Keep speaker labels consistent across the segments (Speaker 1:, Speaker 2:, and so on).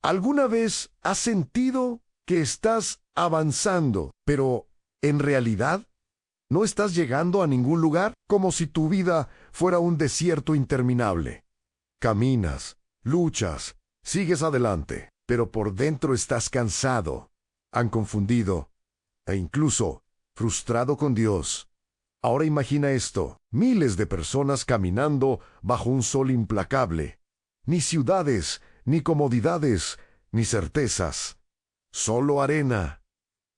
Speaker 1: ¿Alguna vez has sentido que estás avanzando, pero en realidad no estás llegando a ningún lugar? Como si tu vida fuera un desierto interminable. Caminas, luchas, sigues adelante, pero por dentro estás cansado, han confundido e incluso frustrado con Dios. Ahora imagina esto: miles de personas caminando bajo un sol implacable. Ni ciudades, ni comodidades, ni certezas. Solo arena,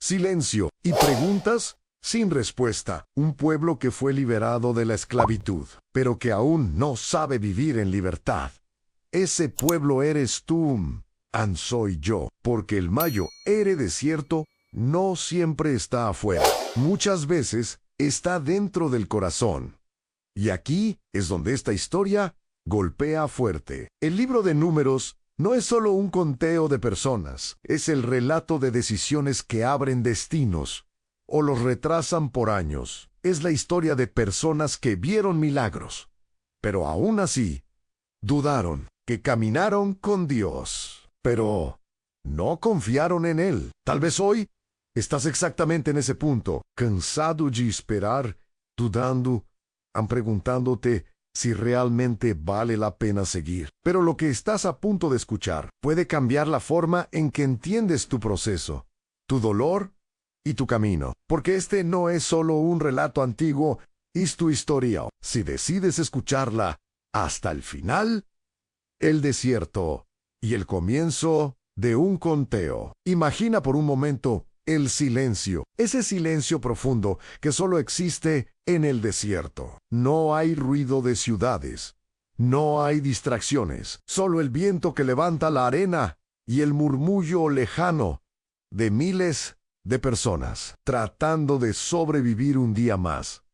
Speaker 1: silencio y preguntas sin respuesta. Un pueblo que fue liberado de la esclavitud, pero que aún no sabe vivir en libertad. Ese pueblo eres tú, soy yo, porque el mayo ere desierto no siempre está afuera. Muchas veces está dentro del corazón. Y aquí es donde esta historia golpea fuerte. El libro de Números no es solo un conteo de personas, es el relato de decisiones que abren destinos o los retrasan por años. Es la historia de personas que vieron milagros, pero aún así dudaron, que caminaron con Dios, pero no confiaron en Él. Tal vez hoy estás exactamente en ese punto, cansado de esperar, dudando, preguntándote si realmente vale la pena seguir. Pero lo que estás a punto de escuchar puede cambiar la forma en que entiendes tu proceso, tu dolor y tu camino. Porque este no es solo un relato antiguo, es tu historia. Si decides escucharla hasta el final, el desierto y el comienzo de un conteo. Imagina por un momento el silencio, ese silencio profundo que solo existe en el desierto. No hay ruido de ciudades, no hay distracciones, solo el viento que levanta la arena y el murmullo lejano de miles de personas tratando de sobrevivir un día más.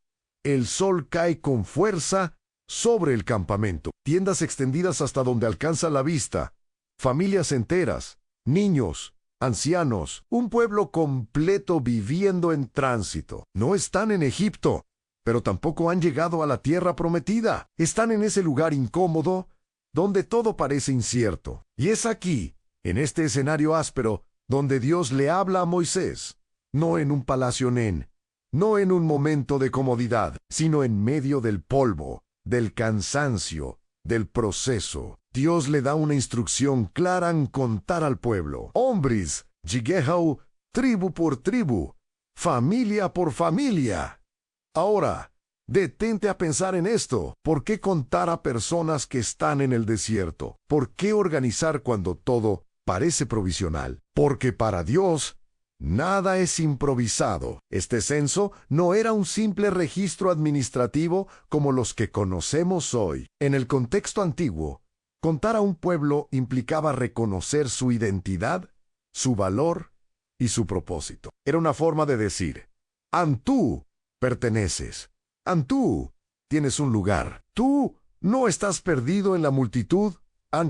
Speaker 1: El sol cae con fuerza sobre el campamento, tiendas extendidas hasta donde alcanza la vista, familias enteras, niños, ancianos, un pueblo completo viviendo en tránsito. No están en Egipto, pero tampoco han llegado a la tierra prometida. Están en ese lugar incómodo donde todo parece incierto. Y es aquí, en este escenario áspero, donde Dios le habla a Moisés, no en un palacio nen, no en un momento de comodidad, sino en medio del polvo, del cansancio, del proceso. Dios le da una instrucción clara en contar al pueblo. Hombres, Jigehau, tribu por tribu, familia por familia. Ahora, detente a pensar en esto. ¿Por qué contar a personas que están en el desierto? ¿Por qué organizar cuando todo parece provisional? Porque para Dios, nada es improvisado. Este censo no era un simple registro administrativo como los que conocemos hoy. En el contexto antiguo, contar a un pueblo implicaba reconocer su identidad, su valor y su propósito. Era una forma de decir: tú perteneces, tú tienes un lugar, tú no estás perdido en la multitud.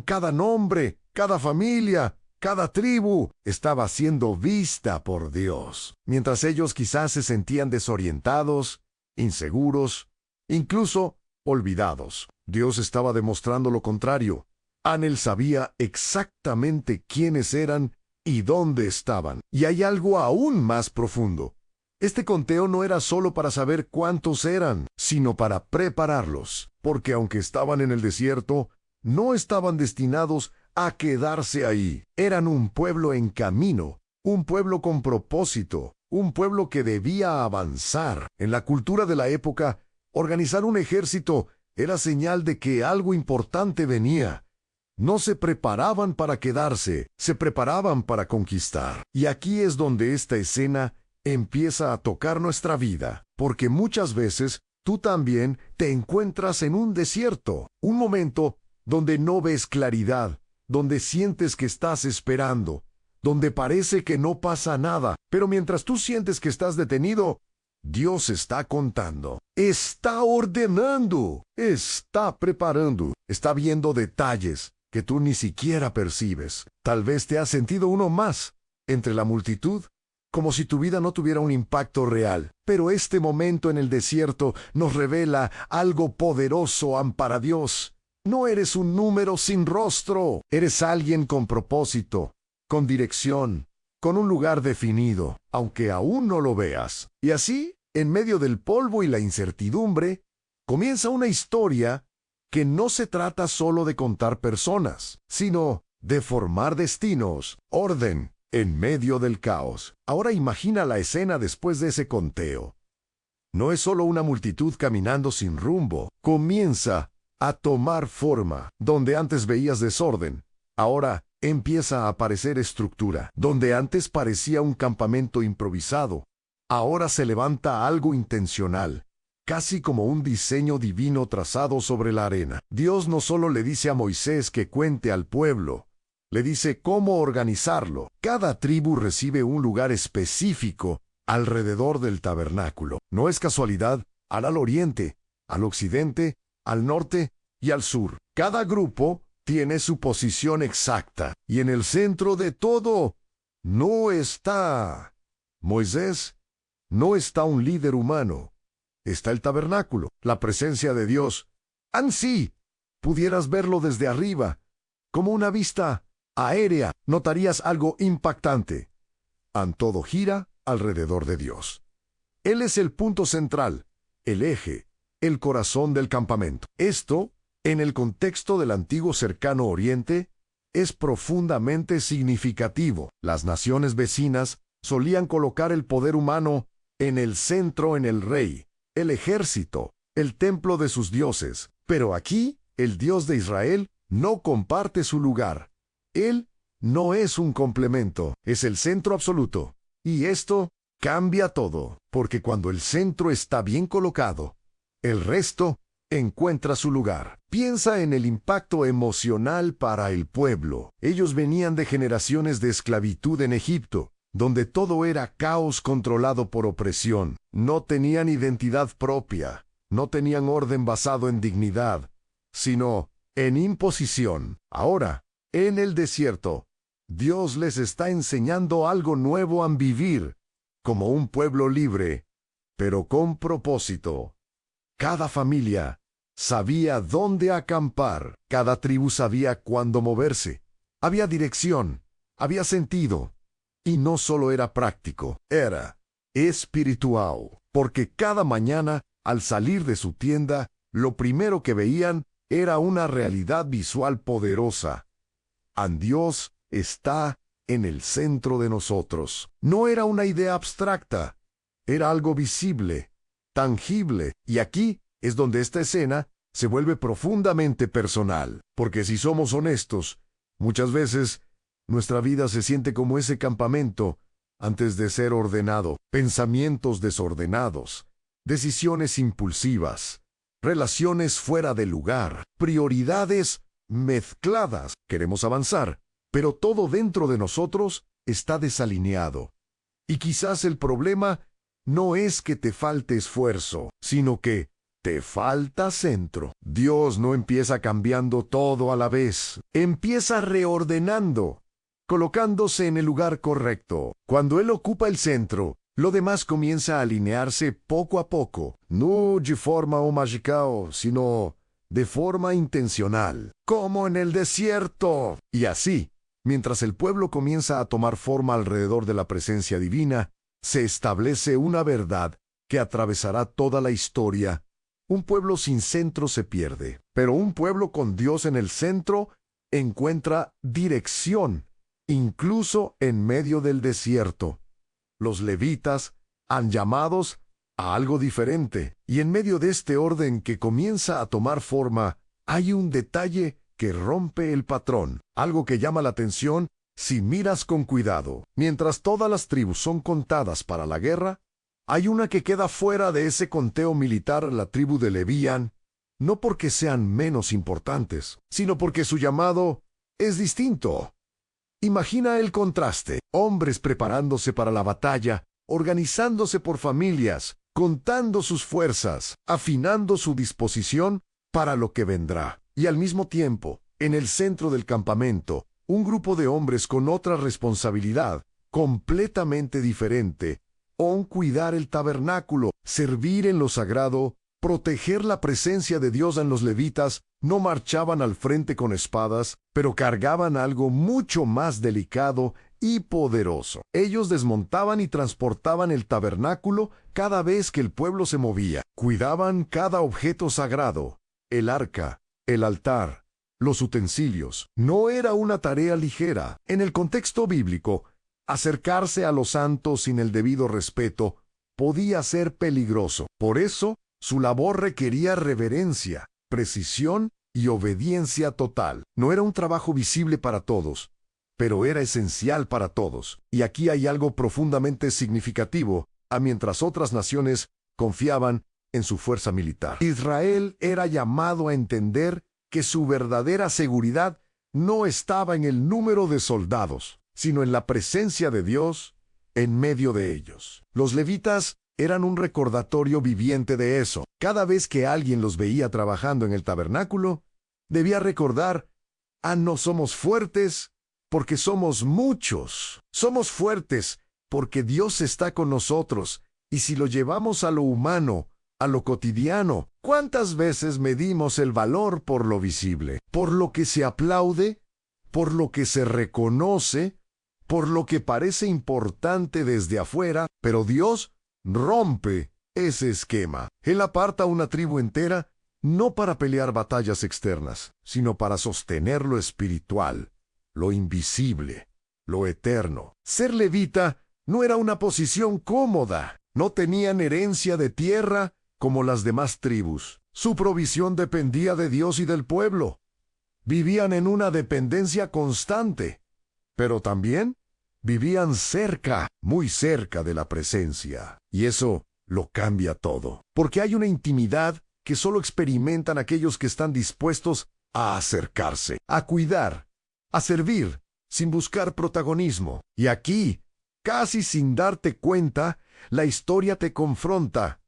Speaker 1: Cada nombre, cada familia, cada tribu estaba siendo vista por Dios. Mientras ellos quizás se sentían desorientados, inseguros, incluso olvidados, Dios estaba demostrando lo contrario. Él sabía exactamente quiénes eran y dónde estaban. Y hay algo aún más profundo. Este conteo no era solo para saber cuántos eran, sino para prepararlos, porque aunque estaban en el desierto, no estaban destinados a quedarse ahí. Eran un pueblo en camino, un pueblo con propósito, un pueblo que debía avanzar. En la cultura de la época, organizar un ejército era señal de que algo importante venía. No se preparaban para quedarse, se preparaban para conquistar. Y aquí es donde esta escena empieza a tocar nuestra vida, porque muchas veces tú también te encuentras en un desierto, un momento donde no ves claridad, donde sientes que estás esperando, donde parece que no pasa nada, pero mientras tú sientes que estás detenido, Dios está contando, está ordenando, está preparando, está viendo detalles que tú ni siquiera percibes. Tal vez te has sentido uno más entre la multitud, como si tu vida no tuviera un impacto real. Pero este momento en el desierto nos revela algo poderoso para Dios. No eres un número sin rostro. Eres alguien con propósito, con dirección, con un lugar definido, aunque aún no lo veas. Y así, en medio del polvo y la incertidumbre, comienza una historia que no se trata solo de contar personas, sino de formar destinos, orden, en medio del caos. Ahora imagina la escena después de ese conteo. No es solo una multitud caminando sin rumbo. Comienza a tomar forma. Donde antes veías desorden, ahora empieza a aparecer estructura. Donde antes parecía un campamento improvisado, ahora se levanta algo intencional, casi como un diseño divino trazado sobre la arena. Dios no solo le dice a Moisés que cuente al pueblo, le dice cómo organizarlo. Cada tribu recibe un lugar específico alrededor del tabernáculo. No es casualidad, al oriente, al occidente, al norte y al sur. Cada grupo tiene su posición exacta. Y en el centro de todo no está Moisés, no está un líder humano. Está el tabernáculo, la presencia de Dios. Ansí, pudieras verlo desde arriba, como una vista aérea, notarías algo impactante. Todo gira alrededor de Dios. Él es el punto central, el eje, el corazón del campamento. Esto, en el contexto del antiguo cercano Oriente, es profundamente significativo. Las naciones vecinas solían colocar el poder humano en el centro, en el rey, el ejército, el templo de sus dioses. Pero aquí, el Dios de Israel no comparte su lugar. Él no es un complemento, es el centro absoluto. Y esto cambia todo, porque cuando el centro está bien colocado, el resto encuentra su lugar. Piensa en el impacto emocional para el pueblo. Ellos venían de generaciones de esclavitud en Egipto, donde todo era caos controlado por opresión. No tenían identidad propia, no tenían orden basado en dignidad, sino en imposición. Ahora, en el desierto, Dios les está enseñando algo nuevo a vivir, como un pueblo libre, pero con propósito. Cada familia sabía dónde acampar, cada tribu sabía cuándo moverse. Había dirección, había sentido. Y no solo era práctico, era espiritual, porque cada mañana, al salir de su tienda, lo primero que veían era una realidad visual poderosa. Dios está en el centro de nosotros. No era una idea abstracta, era algo visible, tangible. Y aquí es donde esta escena se vuelve profundamente personal, porque si somos honestos, muchas veces nuestra vida se siente como ese campamento antes de ser ordenado. Pensamientos desordenados, decisiones impulsivas, relaciones fuera de lugar, prioridades mezcladas. Queremos avanzar, pero todo dentro de nosotros está desalineado. Y quizás el problema no es que te falte esfuerzo, sino que te falta centro. Dios no empieza cambiando todo a la vez, empieza reordenando, colocándose en el lugar correcto. Cuando Él ocupa el centro, lo demás comienza a alinearse poco a poco, no de forma magical, sino de forma intencional, como en el desierto. Y así, mientras el pueblo comienza a tomar forma alrededor de la presencia divina, se establece una verdad que atravesará toda la historia. Un pueblo sin centro se pierde, pero un pueblo con Dios en el centro encuentra dirección, incluso en medio del desierto. Los levitas han llamados a algo diferente, y en medio de este orden que comienza a tomar forma, hay un detalle que rompe el patrón, algo que llama la atención si miras con cuidado. Mientras todas las tribus son contadas para la guerra, hay una que queda fuera de ese conteo militar, la tribu de Levían, no porque sean menos importantes, sino porque su llamado es distinto. Imagina el contraste: hombres preparándose para la batalla, organizándose por familias, contando sus fuerzas, afinando su disposición para lo que vendrá. Y al mismo tiempo, en el centro del campamento, un grupo de hombres con otra responsabilidad, completamente diferente: cuidar el tabernáculo, servir en lo sagrado, proteger la presencia de Dios en los levitas, No marchaban al frente con espadas, pero cargaban algo mucho más delicado y poderoso. Ellos desmontaban y transportaban el tabernáculo cada vez que el pueblo se movía. Cuidaban cada objeto sagrado, el arca, el altar, los utensilios. No era una tarea ligera. En el contexto bíblico, acercarse a los santos sin el debido respeto podía ser peligroso. Por eso, su labor requería reverencia, precisión y obediencia total. No era un trabajo visible para todos, pero era esencial para todos. Y aquí hay algo profundamente significativo, mientras otras naciones confiaban en su fuerza militar. Israel era llamado a entender que su verdadera seguridad no estaba en el número de soldados, sino en la presencia de Dios en medio de ellos. Los levitas eran un recordatorio viviente de eso. Cada vez que alguien los veía trabajando en el tabernáculo, debía recordar: no somos fuertes porque somos muchos. Somos fuertes porque Dios está con nosotros. Y si lo llevamos a lo humano, a lo cotidiano, ¿cuántas veces medimos el valor por lo visible? Por lo que se aplaude, por lo que se reconoce, por lo que parece importante desde afuera, pero Dios rompe ese esquema. Él aparta una tribu entera, no para pelear batallas externas, sino para sostener lo espiritual, lo invisible, lo eterno. Ser levita no era una posición cómoda. No tenían herencia de tierra como las demás tribus. Su provisión dependía de Dios y del pueblo. Vivían en una dependencia constante, pero también vivían cerca, muy cerca de la presencia. Y eso lo cambia todo, porque hay una intimidad que solo experimentan aquellos que están dispuestos a acercarse, a cuidar, a servir, sin buscar protagonismo. Y aquí, casi sin darte cuenta, la historia te confronta.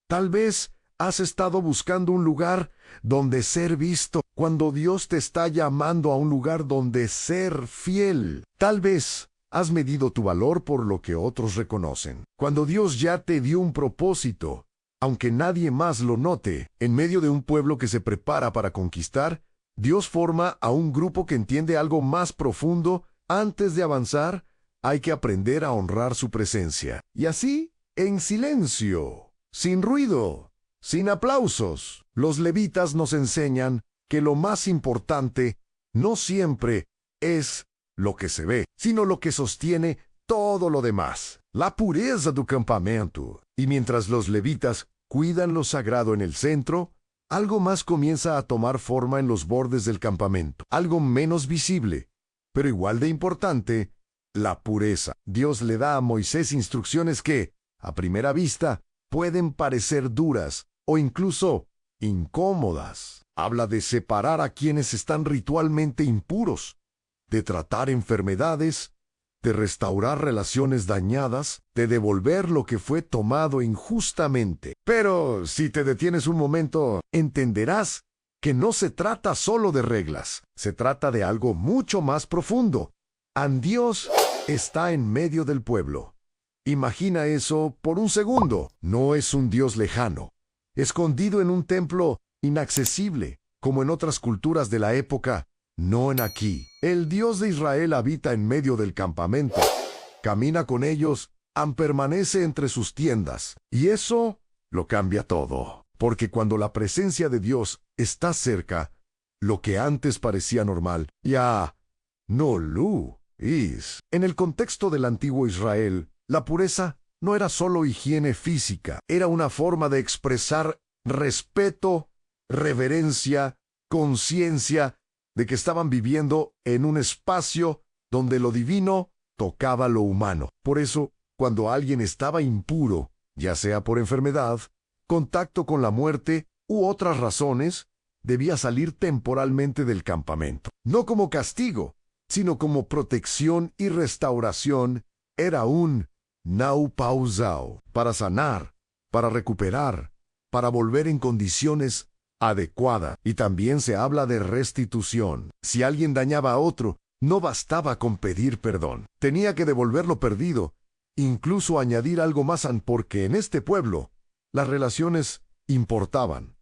Speaker 1: Tal vez has estado buscando un lugar donde ser visto, cuando Dios te está llamando a un lugar donde ser fiel. Tal vez has medido tu valor por lo que otros reconocen, cuando Dios ya te dio un propósito, aunque nadie más lo note. En medio de un pueblo que se prepara para conquistar, Dios forma a un grupo que entiende algo más profundo. Antes de avanzar, hay que aprender a honrar su presencia. Y así, en silencio, sin ruido, sin aplausos, los levitas nos enseñan que lo más importante no siempre es lo que se ve, sino lo que sostiene todo lo demás. La pureza del campamento. Y mientras los levitas cuidan lo sagrado en el centro, algo más comienza a tomar forma en los bordes del campamento. Algo menos visible, pero igual de importante: la pureza. Dios le da a Moisés instrucciones que, a primera vista, pueden parecer duras o incluso incómodas. Habla de separar a quienes están ritualmente impuros, de tratar enfermedades, de restaurar relaciones dañadas, de devolver lo que fue tomado injustamente. Pero si te detienes un momento, entenderás que no se trata solo de reglas, se trata de algo mucho más profundo. Dios está en medio del pueblo. Imagina eso por un segundo. No es un Dios lejano, escondido en un templo inaccesible, como en otras culturas de la época. No en aquí. El Dios de Israel habita en medio del campamento. Camina con ellos, permanece entre sus tiendas. Y eso lo cambia todo. Porque cuando la presencia de Dios está cerca, lo que antes parecía normal, ya no lo es. En el contexto del antiguo Israel, la pureza no era solo higiene física, era una forma de expresar respeto, reverencia, conciencia de que estaban viviendo en un espacio donde lo divino tocaba lo humano. Por eso, cuando alguien estaba impuro, ya sea por enfermedad, contacto con la muerte u otras razones, debía salir temporalmente del campamento. No como castigo, sino como protección y restauración. Era un naupausao, para sanar, para recuperar, para volver en condiciones adecuada. Y también se habla de restitución. Si alguien dañaba a otro, no bastaba con pedir perdón. Tenía que devolver lo perdido, incluso añadir algo más, porque en este pueblo las relaciones importaban.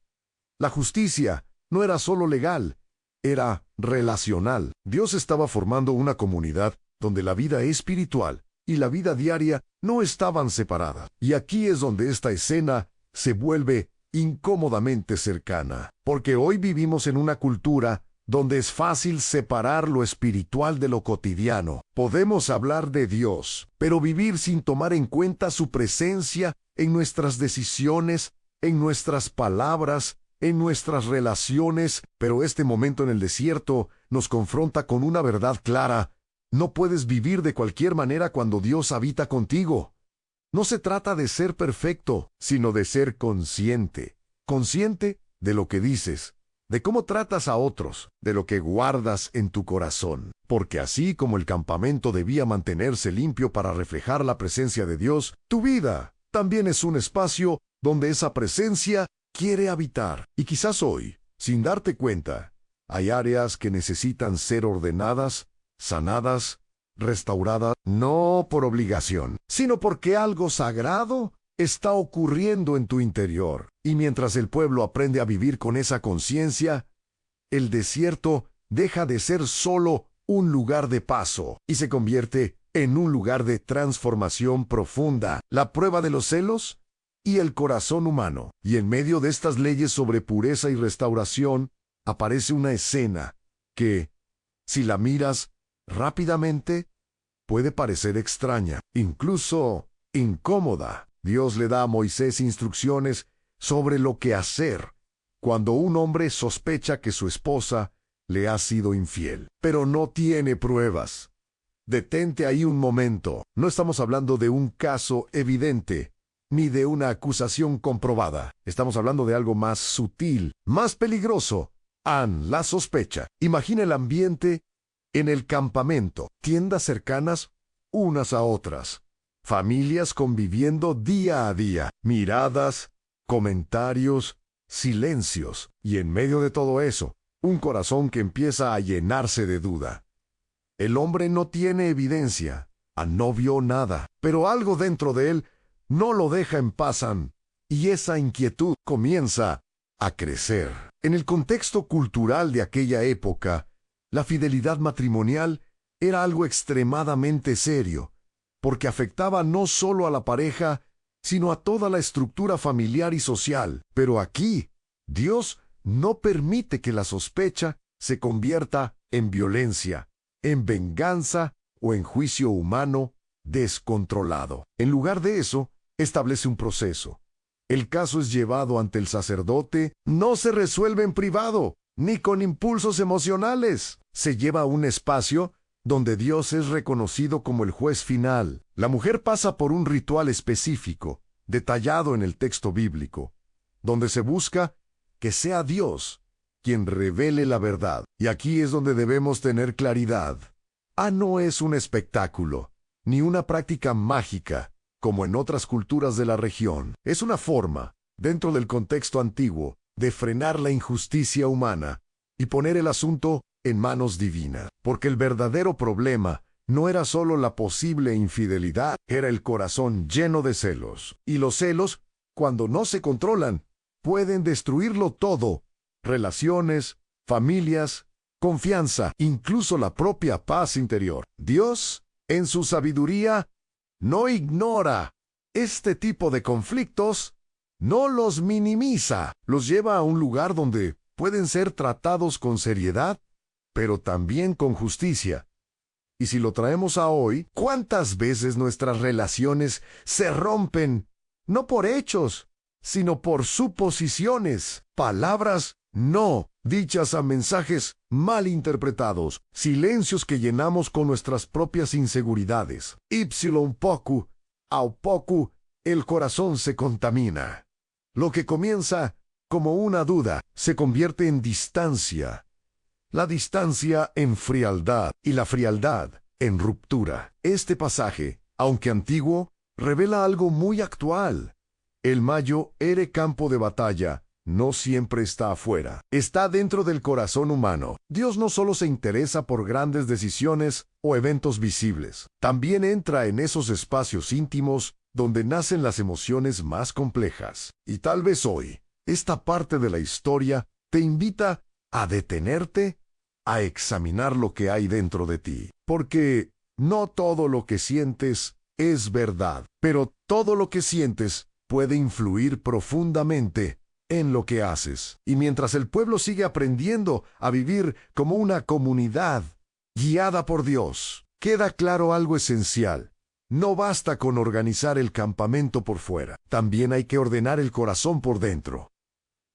Speaker 1: La justicia no era solo legal, era relacional. Dios estaba formando una comunidad donde la vida espiritual y la vida diaria no estaban separadas. Y aquí es donde esta escena se vuelve incómodamente cercana, porque hoy vivimos en una cultura donde es fácil separar lo espiritual de lo cotidiano. Podemos hablar de Dios, pero vivir sin tomar en cuenta su presencia en nuestras decisiones, en nuestras palabras, en nuestras relaciones. Pero este momento en el desierto nos confronta con una verdad clara: no puedes vivir de cualquier manera cuando Dios habita contigo. No se trata de ser perfecto, sino de ser consciente. Consciente de lo que dices, de cómo tratas a otros, de lo que guardas en tu corazón. Porque así como el campamento debía mantenerse limpio para reflejar la presencia de Dios, tu vida también es un espacio donde esa presencia quiere habitar. Y quizás hoy, sin darte cuenta, hay áreas que necesitan ser ordenadas, sanadas, restauradas, no por obligación, sino porque algo sagrado está ocurriendo en tu interior. Y mientras el pueblo aprende a vivir con esa conciencia, el desierto deja de ser solo un lugar de paso y se convierte en un lugar de transformación profunda. La prueba de los celos y el corazón humano. Y en medio de estas leyes sobre pureza y restauración, aparece una escena que, si la miras rápidamente, puede parecer extraña, incluso incómoda. Dios le da a Moisés instrucciones sobre lo que hacer cuando un hombre sospecha que su esposa le ha sido infiel, pero no tiene pruebas. Detente ahí un momento. No estamos hablando de un caso evidente, ni de una acusación comprobada. Estamos hablando de algo más sutil, más peligroso. La sospecha. Imagina el ambiente en el campamento, tiendas cercanas unas a otras, familias conviviendo día a día, miradas, comentarios, silencios, y en medio de todo eso, un corazón que empieza a llenarse de duda. El hombre no tiene evidencia, no vio nada, pero algo dentro de él no lo deja en paz, y esa inquietud comienza a crecer. En el contexto cultural de aquella época, la fidelidad matrimonial era algo extremadamente serio, porque afectaba no solo a la pareja, sino a toda la estructura familiar y social. Pero aquí, Dios no permite que la sospecha se convierta en violencia, en venganza o en juicio humano descontrolado. En lugar de eso, establece un proceso. El caso es llevado ante el sacerdote, no se resuelve en privado, ni con impulsos emocionales. Se lleva a un espacio donde Dios es reconocido como el juez final. La mujer pasa por un ritual específico, detallado en el texto bíblico, donde se busca que sea Dios quien revele la verdad. Y aquí es donde debemos tener claridad. No es un espectáculo, ni una práctica mágica, como en otras culturas de la región. Es una forma, dentro del contexto antiguo, de frenar la injusticia humana y poner el asunto en manos divinas. Porque el verdadero problema no era solo la posible infidelidad, era el corazón lleno de celos. Y los celos, cuando no se controlan, pueden destruirlo todo: relaciones, familias, confianza, incluso la propia paz interior. Dios, en su sabiduría, no ignora este tipo de conflictos, no los minimiza, los lleva a un lugar donde pueden ser tratados con seriedad, pero también con justicia. Y si lo traemos a hoy, ¿cuántas veces nuestras relaciones se rompen, no por hechos, sino por suposiciones, palabras no dichas a mensajes mal interpretados, silencios que llenamos con nuestras propias inseguridades? Ipsilon poco, a poco, el corazón se contamina. Lo que comienza como una duda se convierte en distancia, la distancia en frialdad y la frialdad en ruptura. Este pasaje, aunque antiguo, revela algo muy actual. El mayo ere campo de batalla, no siempre está afuera, está dentro del corazón humano. Dios no solo se interesa por grandes decisiones o eventos visibles, también entra en esos espacios íntimos donde nacen las emociones más complejas. Y tal vez hoy, esta parte de la historia te invita a detenerte, a examinar lo que hay dentro de ti. Porque no todo lo que sientes es verdad, pero todo lo que sientes puede influir profundamente en lo que haces. Y mientras el pueblo sigue aprendiendo a vivir como una comunidad guiada por Dios, queda claro algo esencial. No basta con organizar el campamento por fuera, también hay que ordenar el corazón por dentro.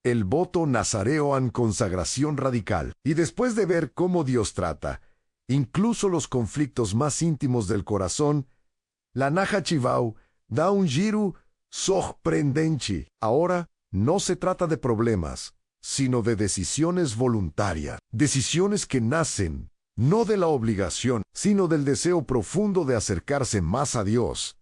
Speaker 1: El voto nazareo en consagración radical. Y después de ver cómo Dios trata, incluso los conflictos más íntimos del corazón, la Naja Chivau da un giro sorprendente. Ahora, no se trata de problemas, sino de decisiones voluntarias, decisiones que nacen no de la obligación, sino del deseo profundo de acercarse más a Dios.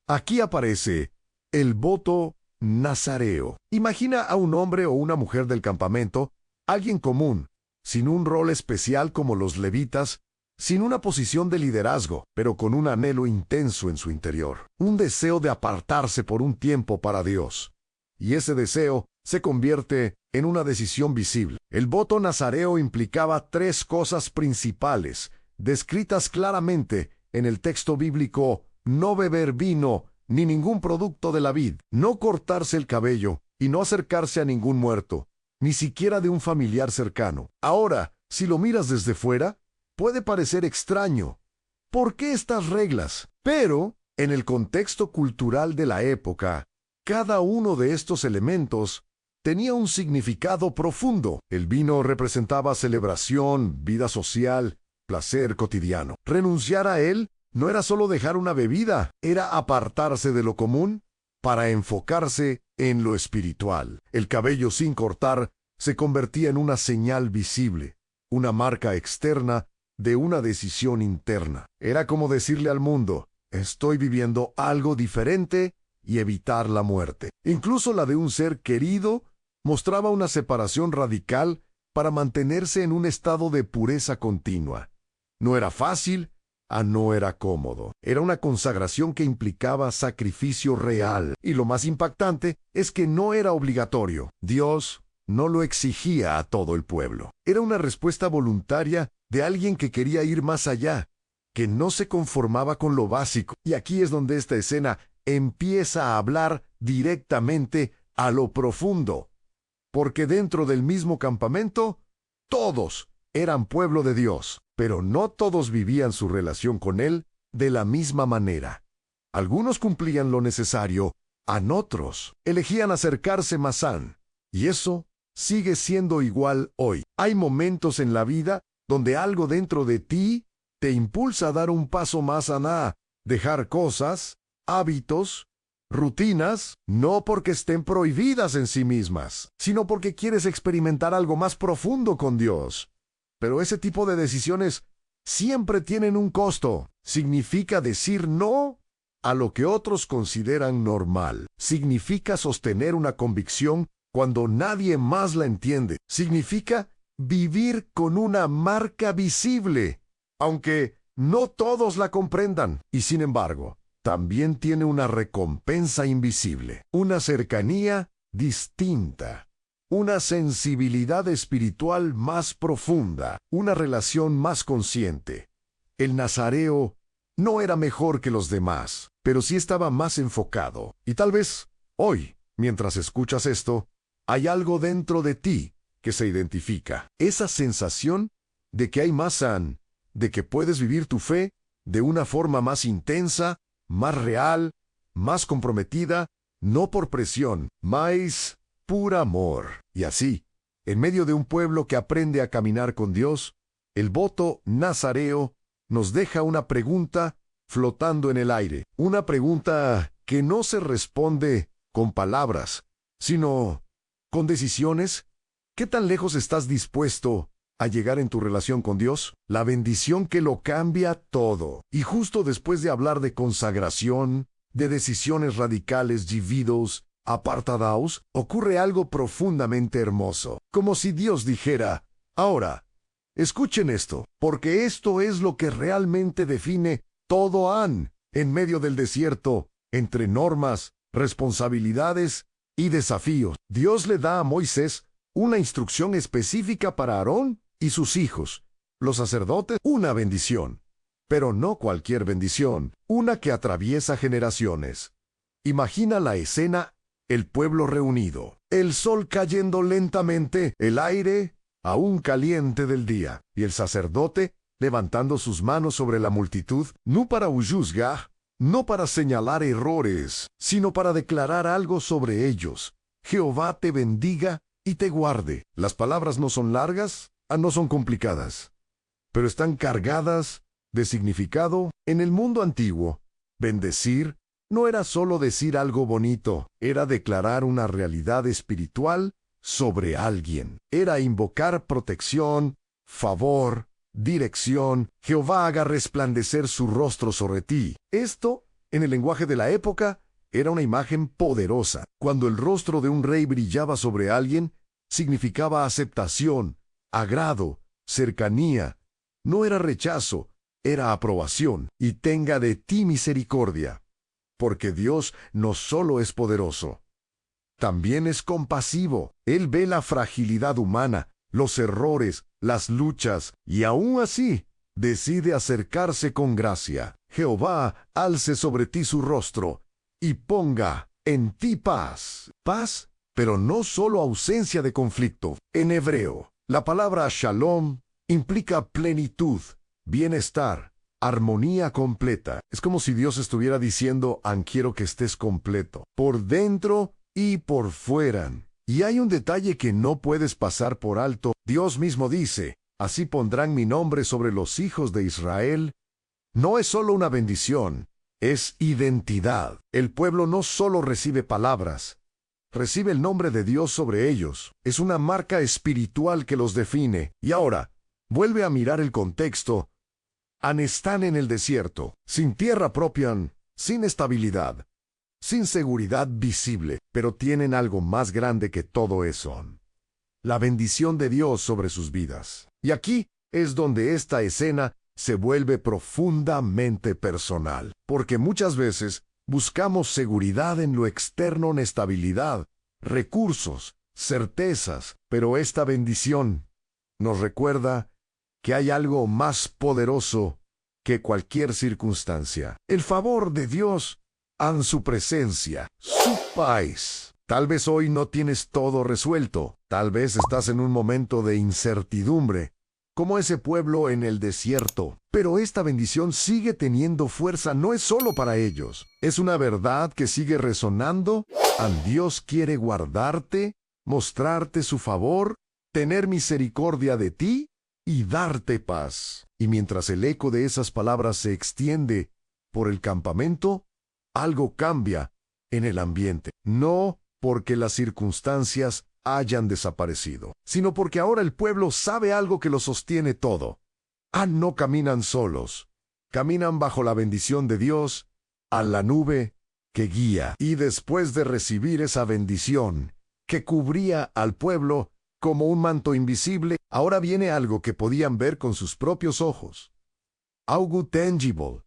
Speaker 1: Aquí aparece el voto nazareo. Imagina a un hombre o una mujer del campamento, alguien común, sin un rol especial como los levitas, sin una posición de liderazgo, pero con un anhelo intenso en su interior, un deseo de apartarse por un tiempo para Dios. Y ese deseo se convierte en una decisión visible. El voto nazareo implicaba 3 cosas principales, descritas claramente en el texto bíblico: no beber vino ni ningún producto de la vid, no cortarse el cabello y no acercarse a ningún muerto, ni siquiera de un familiar cercano. Ahora, si lo miras desde fuera, puede parecer extraño. ¿Por qué estas reglas? Pero, en el contexto cultural de la época, cada uno de estos elementos tenía un significado profundo. El vino representaba celebración, vida social, placer cotidiano. Renunciar a él no era solo dejar una bebida, era apartarse de lo común para enfocarse en lo espiritual. El cabello sin cortar se convertía en una señal visible, una marca externa de una decisión interna. Era como decirle al mundo: estoy viviendo algo diferente, y evitar la muerte. Incluso la de un ser querido mostraba una separación radical para mantenerse en un estado de pureza continua. No era fácil, no era cómodo. Era una consagración que implicaba sacrificio real. Y lo más impactante es que no era obligatorio. Dios no lo exigía a todo el pueblo. Era una respuesta voluntaria de alguien que quería ir más allá, que no se conformaba con lo básico. Y aquí es donde esta escena empieza a hablar directamente a lo profundo, porque dentro del mismo campamento, todos eran pueblo de Dios, pero no todos vivían su relación con Él de la misma manera. Algunos cumplían lo necesario, otros elegían acercarse más y eso sigue siendo igual hoy. Hay momentos en la vida donde algo dentro de ti te impulsa a dar un paso más dejar cosas, hábitos, rutinas, no porque estén prohibidas en sí mismas, sino porque quieres experimentar algo más profundo con Dios. Pero ese tipo de decisiones siempre tienen un costo. Significa decir no a lo que otros consideran normal. Significa sostener una convicción cuando nadie más la entiende. Significa vivir con una marca visible, aunque no todos la comprendan. Y sin embargo, también tiene una recompensa invisible, una cercanía distinta, una sensibilidad espiritual más profunda, una relación más consciente. El nazareo no era mejor que los demás, pero sí estaba más enfocado. Y tal vez hoy, mientras escuchas esto, hay algo dentro de ti que se identifica. Esa sensación de que hay más de que puedes vivir tu fe de una forma más intensa, más real, más comprometida, no por presión, más por amor. Y así, en medio de un pueblo que aprende a caminar con Dios, el voto nazareo nos deja una pregunta flotando en el aire. Una pregunta que no se responde con palabras, sino con decisiones. ¿Qué tan lejos estás dispuesto a llegar en tu relación con Dios? La bendición que lo cambia todo. Y justo después de hablar de consagración, de decisiones radicales, dividos, apartados, ocurre algo profundamente hermoso. Como si Dios dijera: ahora, escuchen esto, porque esto es lo que realmente define todo en medio del desierto, entre normas, responsabilidades y desafíos. Dios le da a Moisés una instrucción específica para Aarón y sus hijos, los sacerdotes, una bendición. Pero no cualquier bendición, una que atraviesa generaciones. Imagina la escena, el pueblo reunido, el sol cayendo lentamente, el aire aún caliente del día, y el sacerdote levantando sus manos sobre la multitud, no para juzgar, no para señalar errores, sino para declarar algo sobre ellos. Jehová te bendiga y te guarde. Las palabras no son largas, no son complicadas, pero están cargadas de significado. En el mundo antiguo, bendecir no era solo decir algo bonito, era declarar una realidad espiritual sobre alguien. Era invocar protección, favor, dirección. Jehová haga resplandecer su rostro sobre ti. Esto, en el lenguaje de la época, era una imagen poderosa. Cuando el rostro de un rey brillaba sobre alguien, significaba aceptación, agrado, cercanía. No era rechazo, era aprobación. Y tenga de ti misericordia. Porque Dios no solo es poderoso, también es compasivo. Él ve la fragilidad humana, los errores, las luchas, y aún así decide acercarse con gracia. Jehová alce sobre ti su rostro y ponga en ti paz. Paz, pero no solo ausencia de conflicto. En hebreo, la palabra shalom implica plenitud, bienestar, armonía completa. Es como si Dios estuviera diciendo, quiero que estés completo, por dentro y por fuera. Y hay un detalle que no puedes pasar por alto. Dios mismo dice, así pondrán mi nombre sobre los hijos de Israel. No es solo una bendición, es identidad. El pueblo no solo recibe palabras, recibe el nombre de Dios sobre ellos. Es una marca espiritual que los define. Y ahora, vuelve a mirar el contexto. Están en el desierto, sin tierra propia, sin estabilidad, sin seguridad visible, pero tienen algo más grande que todo eso: la bendición de Dios sobre sus vidas. Y aquí es donde esta escena se vuelve profundamente personal, porque muchas veces buscamos seguridad en lo externo, en estabilidad, recursos, certezas, pero esta bendición nos recuerda que hay algo más poderoso que cualquier circunstancia. El favor de Dios en su presencia, su paz. Tal vez hoy no tienes todo resuelto. Tal vez estás en un momento de incertidumbre, como ese pueblo en el desierto. Pero esta bendición sigue teniendo fuerza, no es solo para ellos. Es una verdad que sigue resonando. Dios quiere guardarte, mostrarte su favor, tener misericordia de ti y darte paz. Y mientras el eco de esas palabras se extiende por el campamento, algo cambia en el ambiente. No porque las circunstancias hayan desaparecido, sino porque ahora el pueblo sabe algo que lo sostiene todo. No caminan solos, caminan bajo la bendición de Dios, a la nube que guía. Y después de recibir esa bendición que cubría al pueblo como un manto invisible, ahora viene algo que podían ver con sus propios ojos. Algo tangible,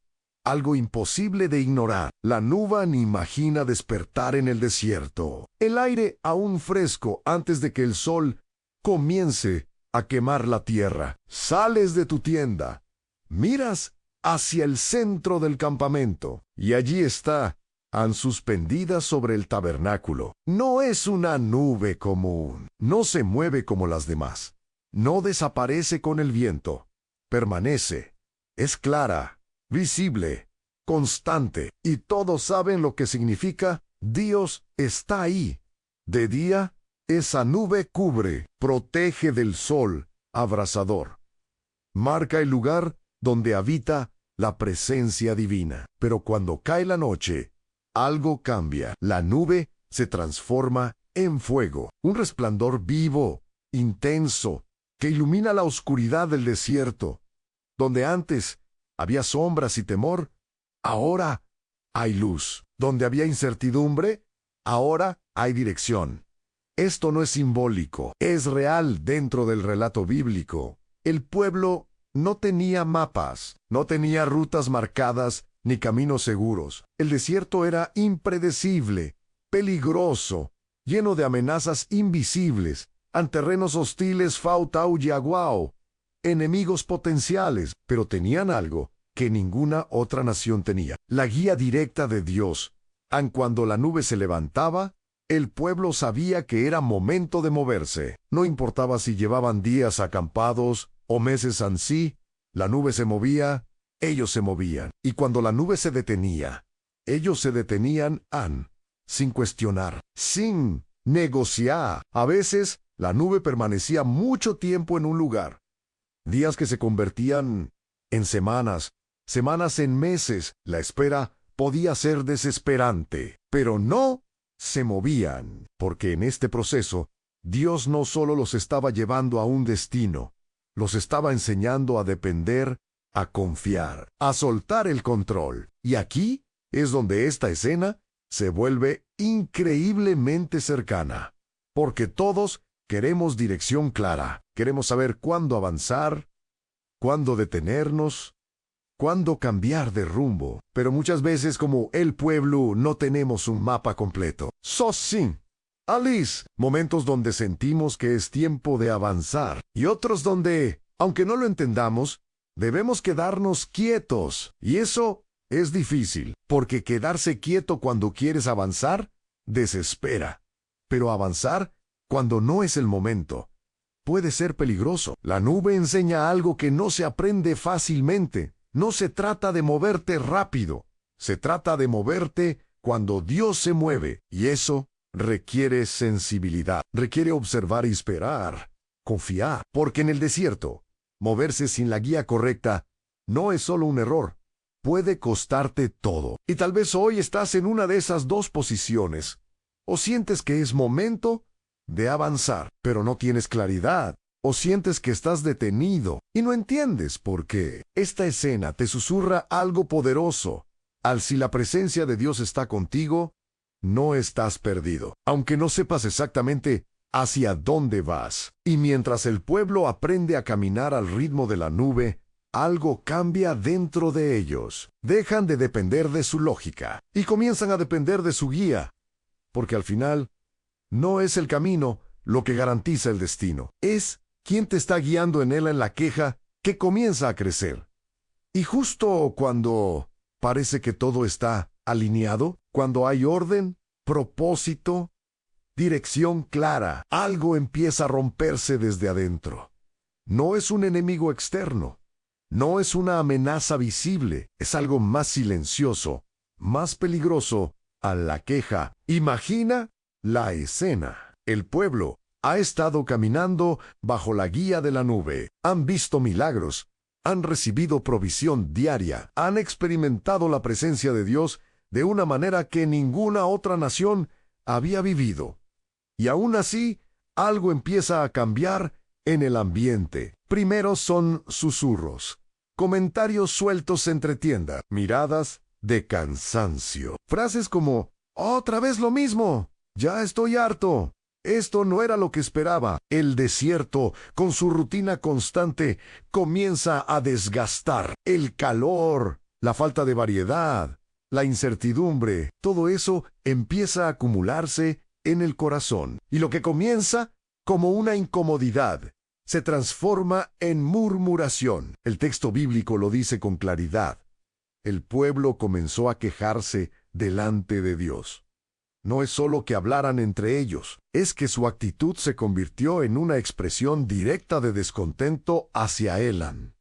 Speaker 1: algo imposible de ignorar. La nube imagina despertar en el desierto. El aire aún fresco antes de que el sol comience a quemar la tierra. Sales de tu tienda, miras hacia el centro del campamento, y allí está, suspendida sobre el tabernáculo. No es una nube común, no se mueve como las demás, no desaparece con el viento, permanece, es clara, visible, constante, y todos saben lo que significa. Dios está ahí. De día, esa nube cubre, protege del sol abrasador. Marca el lugar donde habita la presencia divina. Pero cuando cae la noche, algo cambia. La nube se transforma en fuego, un resplandor vivo, intenso, que ilumina la oscuridad del desierto. Donde antes había sombras y temor, ahora hay luz. Donde había incertidumbre, ahora hay dirección. Esto no es simbólico, es real dentro del relato bíblico. El pueblo no tenía mapas, no tenía rutas marcadas ni caminos seguros. El desierto era impredecible, peligroso, lleno de amenazas invisibles, en terrenos hostiles Fautau y Aguao, enemigos potenciales, pero tenían algo que ninguna otra nación tenía: la guía directa de Dios. Aun cuando la nube se levantaba, el pueblo sabía que era momento de moverse. No importaba si llevaban días acampados o meses ansí, la nube se movía, ellos se movían. Y cuando la nube se detenía, ellos se detenían sin cuestionar, sin negociar. A veces, la nube permanecía mucho tiempo en un lugar. Días que se convertían en semanas, semanas en meses. La espera podía ser desesperante, pero no se movían, porque en este proceso, Dios no solo los estaba llevando a un destino, los estaba enseñando a depender, a confiar, a soltar el control. Y aquí es donde esta escena se vuelve increíblemente cercana, porque todos queremos dirección clara, queremos saber cuándo avanzar, cuándo detenernos, cuándo cambiar de rumbo, pero muchas veces, como el pueblo, no tenemos un mapa completo. Sí, Alice, momentos donde sentimos que es tiempo de avanzar, y otros donde, aunque no lo entendamos, debemos quedarnos quietos, y eso es difícil, porque quedarse quieto cuando quieres avanzar desespera, pero avanzar cuando no es el momento puede ser peligroso. La nube enseña algo que no se aprende fácilmente. No se trata de moverte rápido, se trata de moverte cuando Dios se mueve, y eso requiere sensibilidad, requiere observar y esperar, confiar, porque en el desierto, moverse sin la guía correcta no es solo un error, puede costarte todo. Y tal vez hoy estás en una de esas dos posiciones, o sientes que es momento de avanzar, pero no tienes claridad, o sientes que estás detenido y no entiendes por qué. Esta escena te susurra algo poderoso. Si la presencia de Dios está contigo, no estás perdido, aunque no sepas exactamente hacia dónde vas. Y mientras el pueblo aprende a caminar al ritmo de la nube, algo cambia dentro de ellos. Dejan de depender de su lógica y comienzan a depender de su guía, porque al final no es el camino lo que garantiza el destino, es quien te está guiando en él, en la queja que comienza a crecer. Y justo cuando parece que todo está alineado, cuando hay orden, propósito, dirección clara, algo empieza a romperse desde adentro. No es un enemigo externo, no es una amenaza visible, es algo más silencioso, más peligroso. A la queja. Imagina la escena. El pueblo ha estado caminando bajo la guía de la nube, han visto milagros, han recibido provisión diaria, han experimentado la presencia de Dios de una manera que ninguna otra nación había vivido. Y aún así, algo empieza a cambiar en el ambiente. Primero son susurros, comentarios sueltos entre tiendas, miradas de cansancio, frases como «otra vez lo mismo, ya estoy harto». Esto no era lo que esperaba. El desierto, con su rutina constante, comienza a desgastar. El calor, la falta de variedad, la incertidumbre, todo eso empieza a acumularse en el corazón. Y lo que comienza como una incomodidad se transforma en murmuración. El texto bíblico lo dice con claridad. El pueblo comenzó a quejarse delante de Dios. No es solo que hablaran entre ellos, es que su actitud se convirtió en una expresión directa de descontento hacia Elan.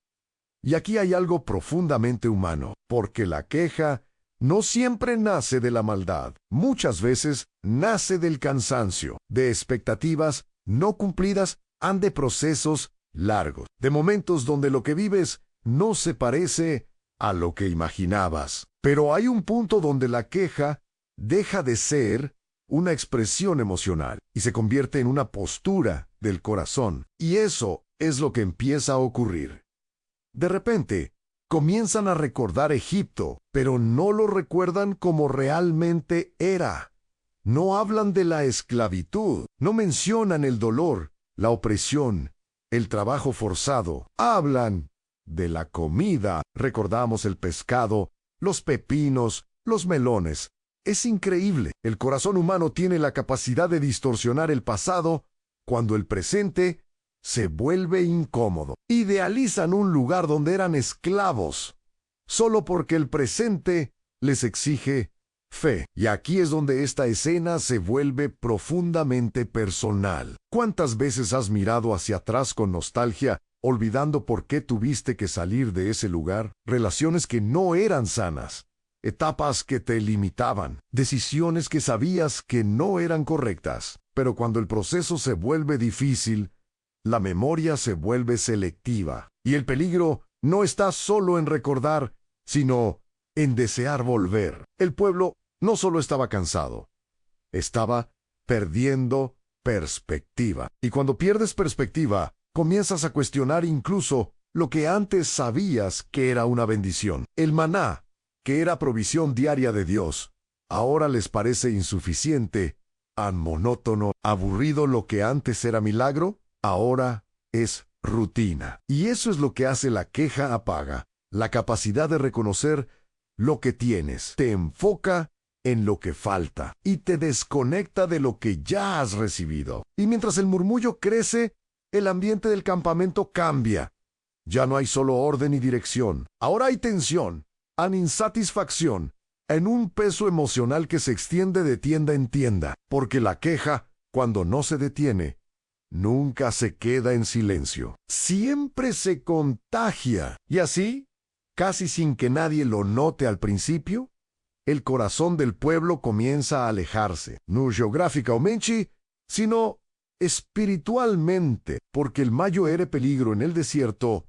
Speaker 1: Y aquí hay algo profundamente humano, porque la queja no siempre nace de la maldad, muchas veces nace del cansancio, de expectativas no cumplidas, de procesos largos, de momentos donde lo que vives no se parece a lo que imaginabas. Pero hay un punto donde la queja deja de ser una expresión emocional y se convierte en una postura del corazón. Y eso es lo que empieza a ocurrir. De repente, comienzan a recordar Egipto, pero no lo recuerdan como realmente era. No hablan de la esclavitud, no mencionan el dolor, la opresión, el trabajo forzado. Hablan de la comida. Recordamos el pescado, los pepinos, los melones. Es increíble. El corazón humano tiene la capacidad de distorsionar el pasado cuando el presente se vuelve incómodo. Idealizan un lugar donde eran esclavos, solo porque el presente les exige fe. Y aquí es donde esta escena se vuelve profundamente personal. ¿Cuántas veces has mirado hacia atrás con nostalgia, olvidando por qué tuviste que salir de ese lugar? Relaciones que no eran sanas, etapas que te limitaban, decisiones que sabías que no eran correctas. Pero cuando el proceso se vuelve difícil, la memoria se vuelve selectiva. Y el peligro no está solo en recordar, sino en desear volver. El pueblo no solo estaba cansado, estaba perdiendo perspectiva. Y cuando pierdes perspectiva, comienzas a cuestionar incluso lo que antes sabías que era una bendición. El maná, que era provisión diaria de Dios, ahora les parece insuficiente, monótono, aburrido. Lo que antes era milagro, ahora es rutina. Y eso es lo que hace la queja apaga la capacidad de reconocer lo que tienes. Te enfoca en lo que falta y te desconecta de lo que ya has recibido. Y mientras el murmullo crece, el ambiente del campamento cambia. Ya no hay solo orden y dirección. Ahora hay tensión, insatisfacción, en un peso emocional que se extiende de tienda en tienda, porque la queja, cuando no se detiene, nunca se queda en silencio. Siempre se contagia. Y así, casi sin que nadie lo note al principio, el corazón del pueblo comienza a alejarse, no geográficamente, sino espiritualmente, porque el mayor peligro en el desierto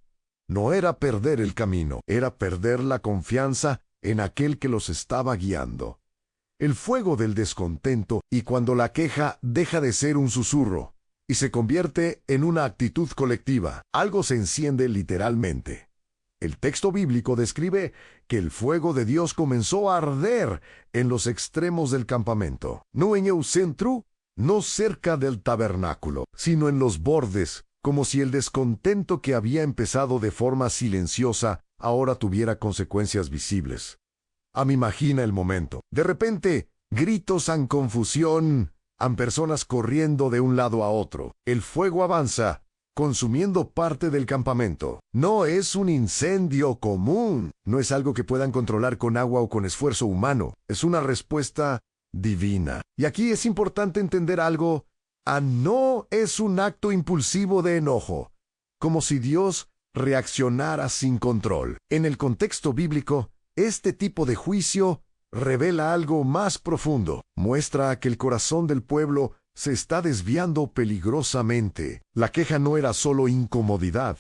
Speaker 1: no era perder el camino, era perder la confianza en aquel que los estaba guiando. El fuego del descontento, y cuando la queja deja de ser un susurro y se convierte en una actitud colectiva, algo se enciende literalmente. El texto bíblico describe que el fuego de Dios comenzó a arder en los extremos del campamento, no en el centro, no cerca del tabernáculo, sino en los bordes, como si el descontento que había empezado de forma silenciosa ahora tuviera consecuencias visibles. Me imagina el momento. De repente, gritos en confusión, personas corriendo de un lado a otro. El fuego avanza, consumiendo parte del campamento. No es un incendio común. No es algo que puedan controlar con agua o con esfuerzo humano. Es una respuesta divina. Y aquí es importante entender algo. No es un acto impulsivo de enojo, como si Dios reaccionara sin control. En el contexto bíblico, este tipo de juicio revela algo más profundo. Muestra que el corazón del pueblo se está desviando peligrosamente. La queja no era solo incomodidad,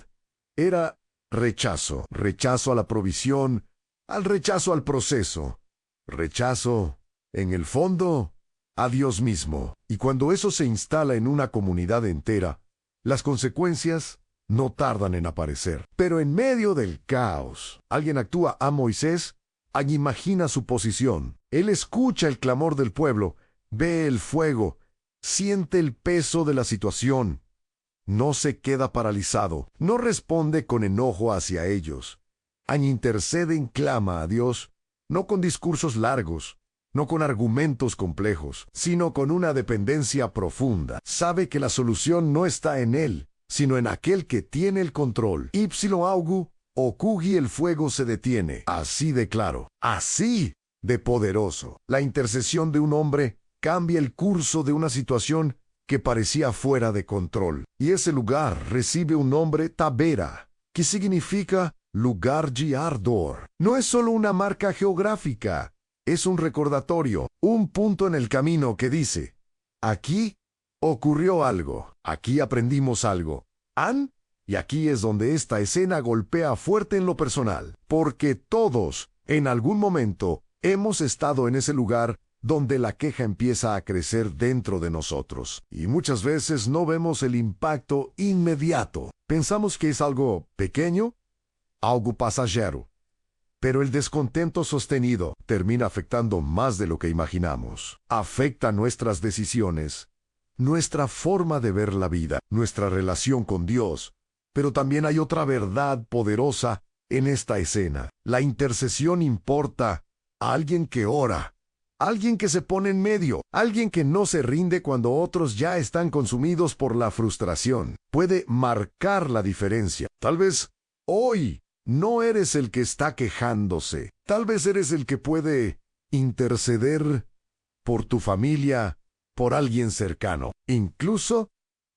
Speaker 1: era rechazo. Rechazo a la provisión, al rechazo al proceso. Rechazo, en el fondo, a Dios mismo. Y cuando eso se instala en una comunidad entera, las consecuencias no tardan en aparecer. Pero en medio del caos, alguien actúa. Moisés imagina su posición. Él escucha el clamor del pueblo, ve el fuego, siente el peso de la situación. No se queda paralizado, no responde con enojo hacia ellos. Intercede, clama a Dios, no con discursos largos, no con argumentos complejos, sino con una dependencia profunda. Sabe que la solución no está en él, sino en aquel que tiene el control. Ipsilo augu, okugi, el fuego se detiene. Así de claro, así de poderoso. La intercesión de un hombre cambia el curso de una situación que parecía fuera de control. Y ese lugar recibe un nombre, Tabera, que significa lugar de ardor. No es solo una marca geográfica, es un recordatorio, un punto en el camino que dice, aquí ocurrió algo, aquí aprendimos algo. Y aquí es donde esta escena golpea fuerte en lo personal, porque todos, en algún momento, hemos estado en ese lugar donde la queja empieza a crecer dentro de nosotros. Y muchas veces no vemos el impacto inmediato. Pensamos que es algo pequeño, algo pasajero. Pero el descontento sostenido termina afectando más de lo que imaginamos. Afecta nuestras decisiones, nuestra forma de ver la vida, nuestra relación con Dios. Pero también hay otra verdad poderosa en esta escena. La intercesión importa. Alguien que ora alguien que se pone en medio, alguien que no se rinde cuando otros ya están consumidos por la frustración. Puede marcar la diferencia. Tal vez hoy no eres el que está quejándose. Tal vez eres el que puede interceder por tu familia, por alguien cercano, incluso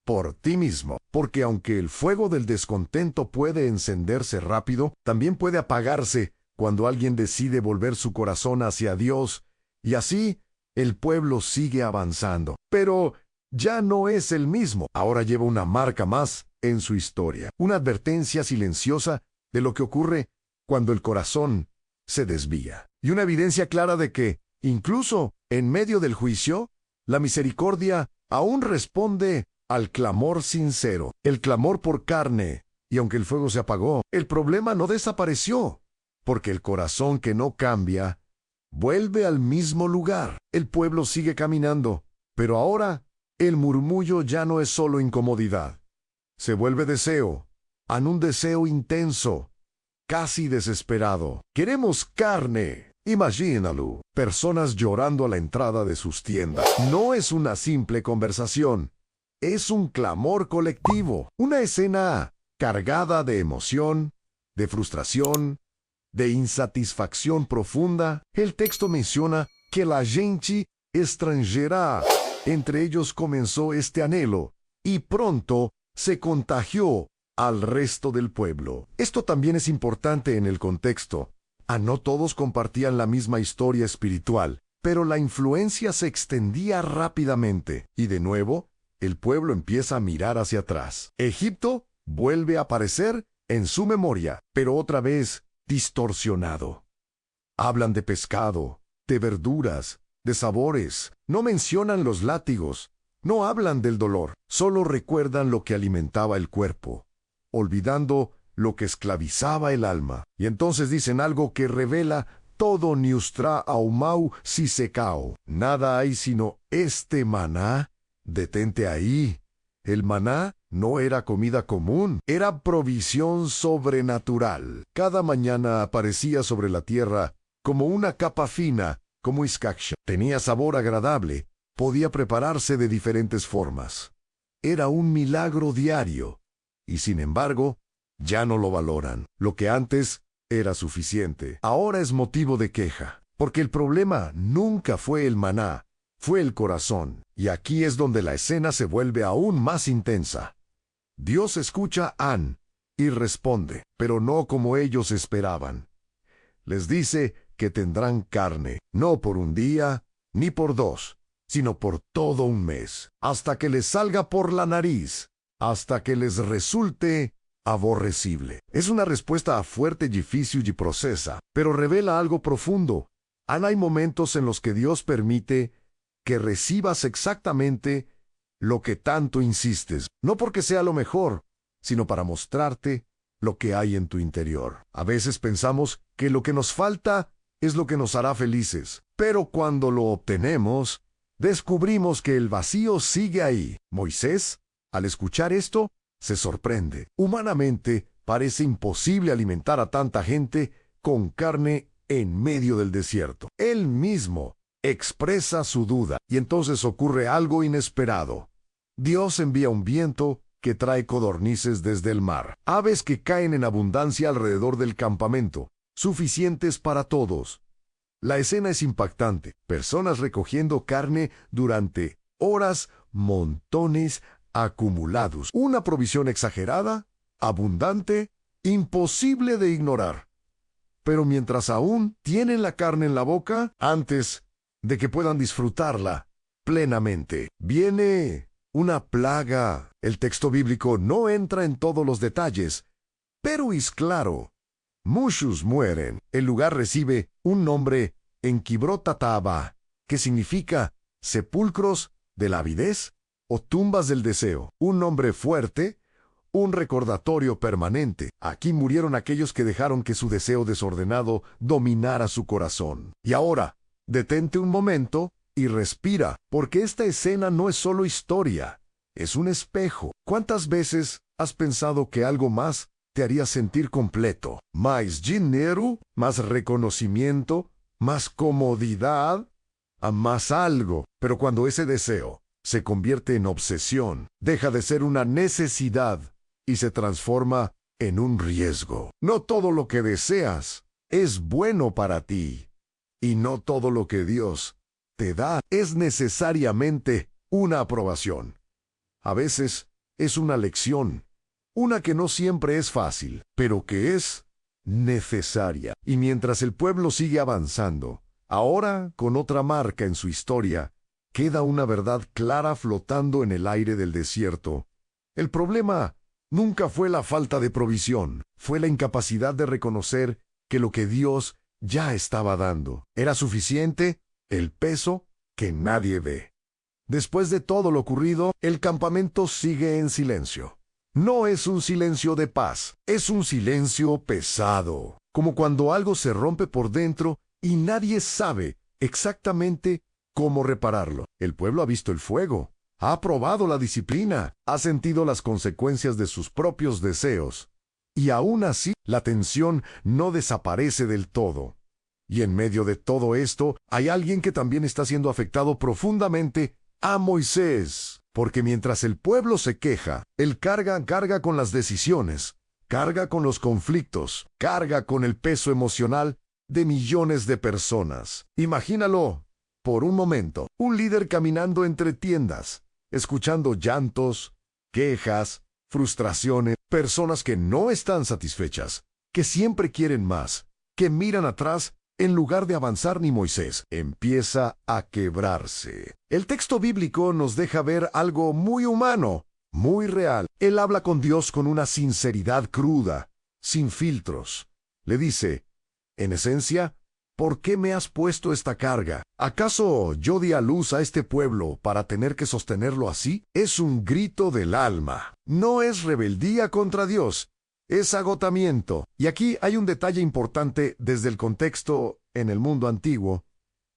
Speaker 1: por ti mismo. Porque aunque el fuego del descontento puede encenderse rápido, también puede apagarse cuando alguien decide volver su corazón hacia Dios, y así el pueblo sigue avanzando. Pero ya no es el mismo. Ahora lleva una marca más en su historia, una advertencia silenciosa de lo que ocurre cuando el corazón se desvía. Y una evidencia clara de que, incluso en medio del juicio, la misericordia aún responde al clamor sincero, el clamor por carne. Y aunque el fuego se apagó, el problema no desapareció, porque el corazón que no cambia vuelve al mismo lugar. El pueblo sigue caminando, pero ahora el murmullo ya no es solo incomodidad. Se vuelve deseo, un deseo intenso, casi desesperado. Queremos carne. Imagínalo, personas llorando a la entrada de sus tiendas. No es una simple conversación, es un clamor colectivo, una escena cargada de emoción, de frustración, de insatisfacción profunda. El texto menciona que la gente extranjera entre ellos comenzó este anhelo y pronto se contagió al resto del pueblo. Esto también es importante en el contexto. No todos compartían la misma historia espiritual, pero la influencia se extendía rápidamente y de nuevo el pueblo empieza a mirar hacia atrás. Egipto vuelve a aparecer en su memoria, pero otra vez distorsionado. Hablan de pescado, de verduras, de sabores. No mencionan los látigos, no hablan del dolor, solo recuerdan lo que alimentaba el cuerpo, olvidando lo que esclavizaba el alma. Y entonces dicen algo que revela todo niustra aumau si secao. Nada hay sino este maná. Detente ahí. El maná no era comida común, era provisión sobrenatural. Cada mañana aparecía sobre la tierra como una capa fina, como iskaksha. Tenía sabor agradable, podía prepararse de diferentes formas. Era un milagro diario, y sin embargo, ya no lo valoran. Lo que antes era suficiente, ahora es motivo de queja, porque el problema nunca fue el maná, fue el corazón. Y aquí es donde la escena se vuelve aún más intensa. Dios escucha a An y responde, pero no como ellos esperaban. Les dice que tendrán carne, no por un día, ni por dos, sino por todo un mes, hasta que les salga por la nariz, hasta que les resulte aborrecible. Es una respuesta fuerte, difícil y procesa, pero revela algo profundo. Hay momentos en los que Dios permite que recibas exactamente lo que tanto insistes, no porque sea lo mejor, sino para mostrarte lo que hay en tu interior. A veces pensamos que lo que nos falta es lo que nos hará felices, pero cuando lo obtenemos, descubrimos que el vacío sigue ahí. Moisés, al escuchar esto, se sorprende. Humanamente, parece imposible alimentar a tanta gente con carne en medio del desierto. Él mismo expresa su duda, y entonces ocurre algo inesperado. Dios envía un viento que trae codornices desde el mar, aves que caen en abundancia alrededor del campamento, suficientes para todos. La escena es impactante, personas recogiendo carne durante horas, montones acumulados. Una provisión exagerada, abundante, imposible de ignorar. Pero mientras aún tienen la carne en la boca, antes de que puedan disfrutarla plenamente, viene una plaga. El texto bíblico no entra en todos los detalles, pero es claro. Muchos mueren. El lugar recibe un nombre en Kibrot-Tataba, que significa sepulcros de la avidez o tumbas del deseo. Un nombre fuerte, un recordatorio permanente. Aquí murieron aquellos que dejaron que su deseo desordenado dominara su corazón. Y ahora, detente un momento y respira, porque esta escena no es solo historia, es un espejo. ¿Cuántas veces has pensado que algo más te haría sentir completo? Más dinero, más reconocimiento, más comodidad. a más algo, pero cuando ese deseo se convierte en obsesión, deja de ser una necesidad y se transforma en un riesgo. No todo lo que deseas es bueno para ti, y no todo lo que Dios te da es necesariamente una aprobación. A veces es una lección, una que no siempre es fácil, pero que es necesaria. Y mientras el pueblo sigue avanzando, ahora con otra marca en su historia, queda una verdad clara flotando en el aire del desierto. El problema nunca fue la falta de provisión, fue la incapacidad de reconocer que lo que Dios ya estaba dando era suficiente, el peso que nadie ve. Después de todo lo ocurrido, el campamento sigue en silencio. No es un silencio de paz, es un silencio pesado, como cuando algo se rompe por dentro y nadie sabe exactamente cómo repararlo. El pueblo ha visto el fuego, ha probado la disciplina, ha sentido las consecuencias de sus propios deseos, y aún así la tensión no desaparece del todo. Y en medio de todo esto, hay alguien que también está siendo afectado profundamente: a Moisés. Porque mientras el pueblo se queja, él carga con las decisiones, carga con los conflictos, carga con el peso emocional de millones de personas. Imagínalo, por un momento, un líder caminando entre tiendas, escuchando llantos, quejas, frustraciones, personas que no están satisfechas, que siempre quieren más, que miran atrás en lugar de avanzar. Ni Moisés empieza a quebrarse. El texto bíblico nos deja ver algo muy humano, muy real. Él habla con Dios con una sinceridad cruda, sin filtros. Le dice, en esencia, ¿por qué me has puesto esta carga? ¿Acaso yo di a luz a este pueblo para tener que sostenerlo así? Es un grito del alma. No es rebeldía contra Dios, es agotamiento. Y aquí hay un detalle importante desde el contexto en el mundo antiguo.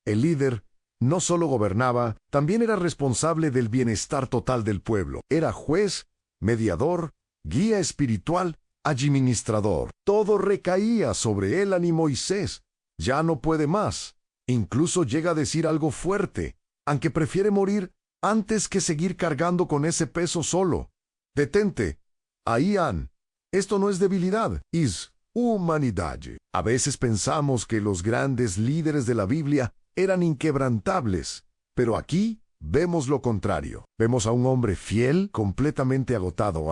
Speaker 1: El líder no solo gobernaba, también era responsable del bienestar total del pueblo. Era juez, mediador, guía espiritual, administrador. Todo recaía sobre él. Ni Moisés ya no puede más. Incluso llega a decir algo fuerte, aunque prefiere morir antes que seguir cargando con ese peso solo. Detente. Ahí, esto no es debilidad, es humanidad. A veces pensamos que los grandes líderes de la Biblia eran inquebrantables, pero aquí vemos lo contrario. Vemos a un hombre fiel, completamente agotado,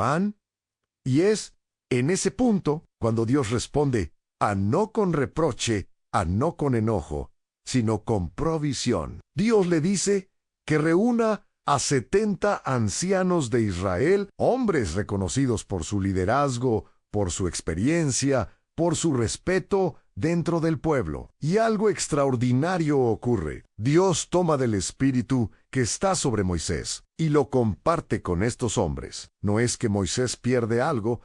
Speaker 1: y es en ese punto cuando Dios responde, a no con reproche, a no con enojo, sino con provisión. Dios le dice que reúna a 70 ancianos de Israel, hombres reconocidos por su liderazgo, por su experiencia, por su respeto dentro del pueblo. Y algo extraordinario ocurre. Dios toma del espíritu que está sobre Moisés y lo comparte con estos hombres. No es que Moisés pierde algo,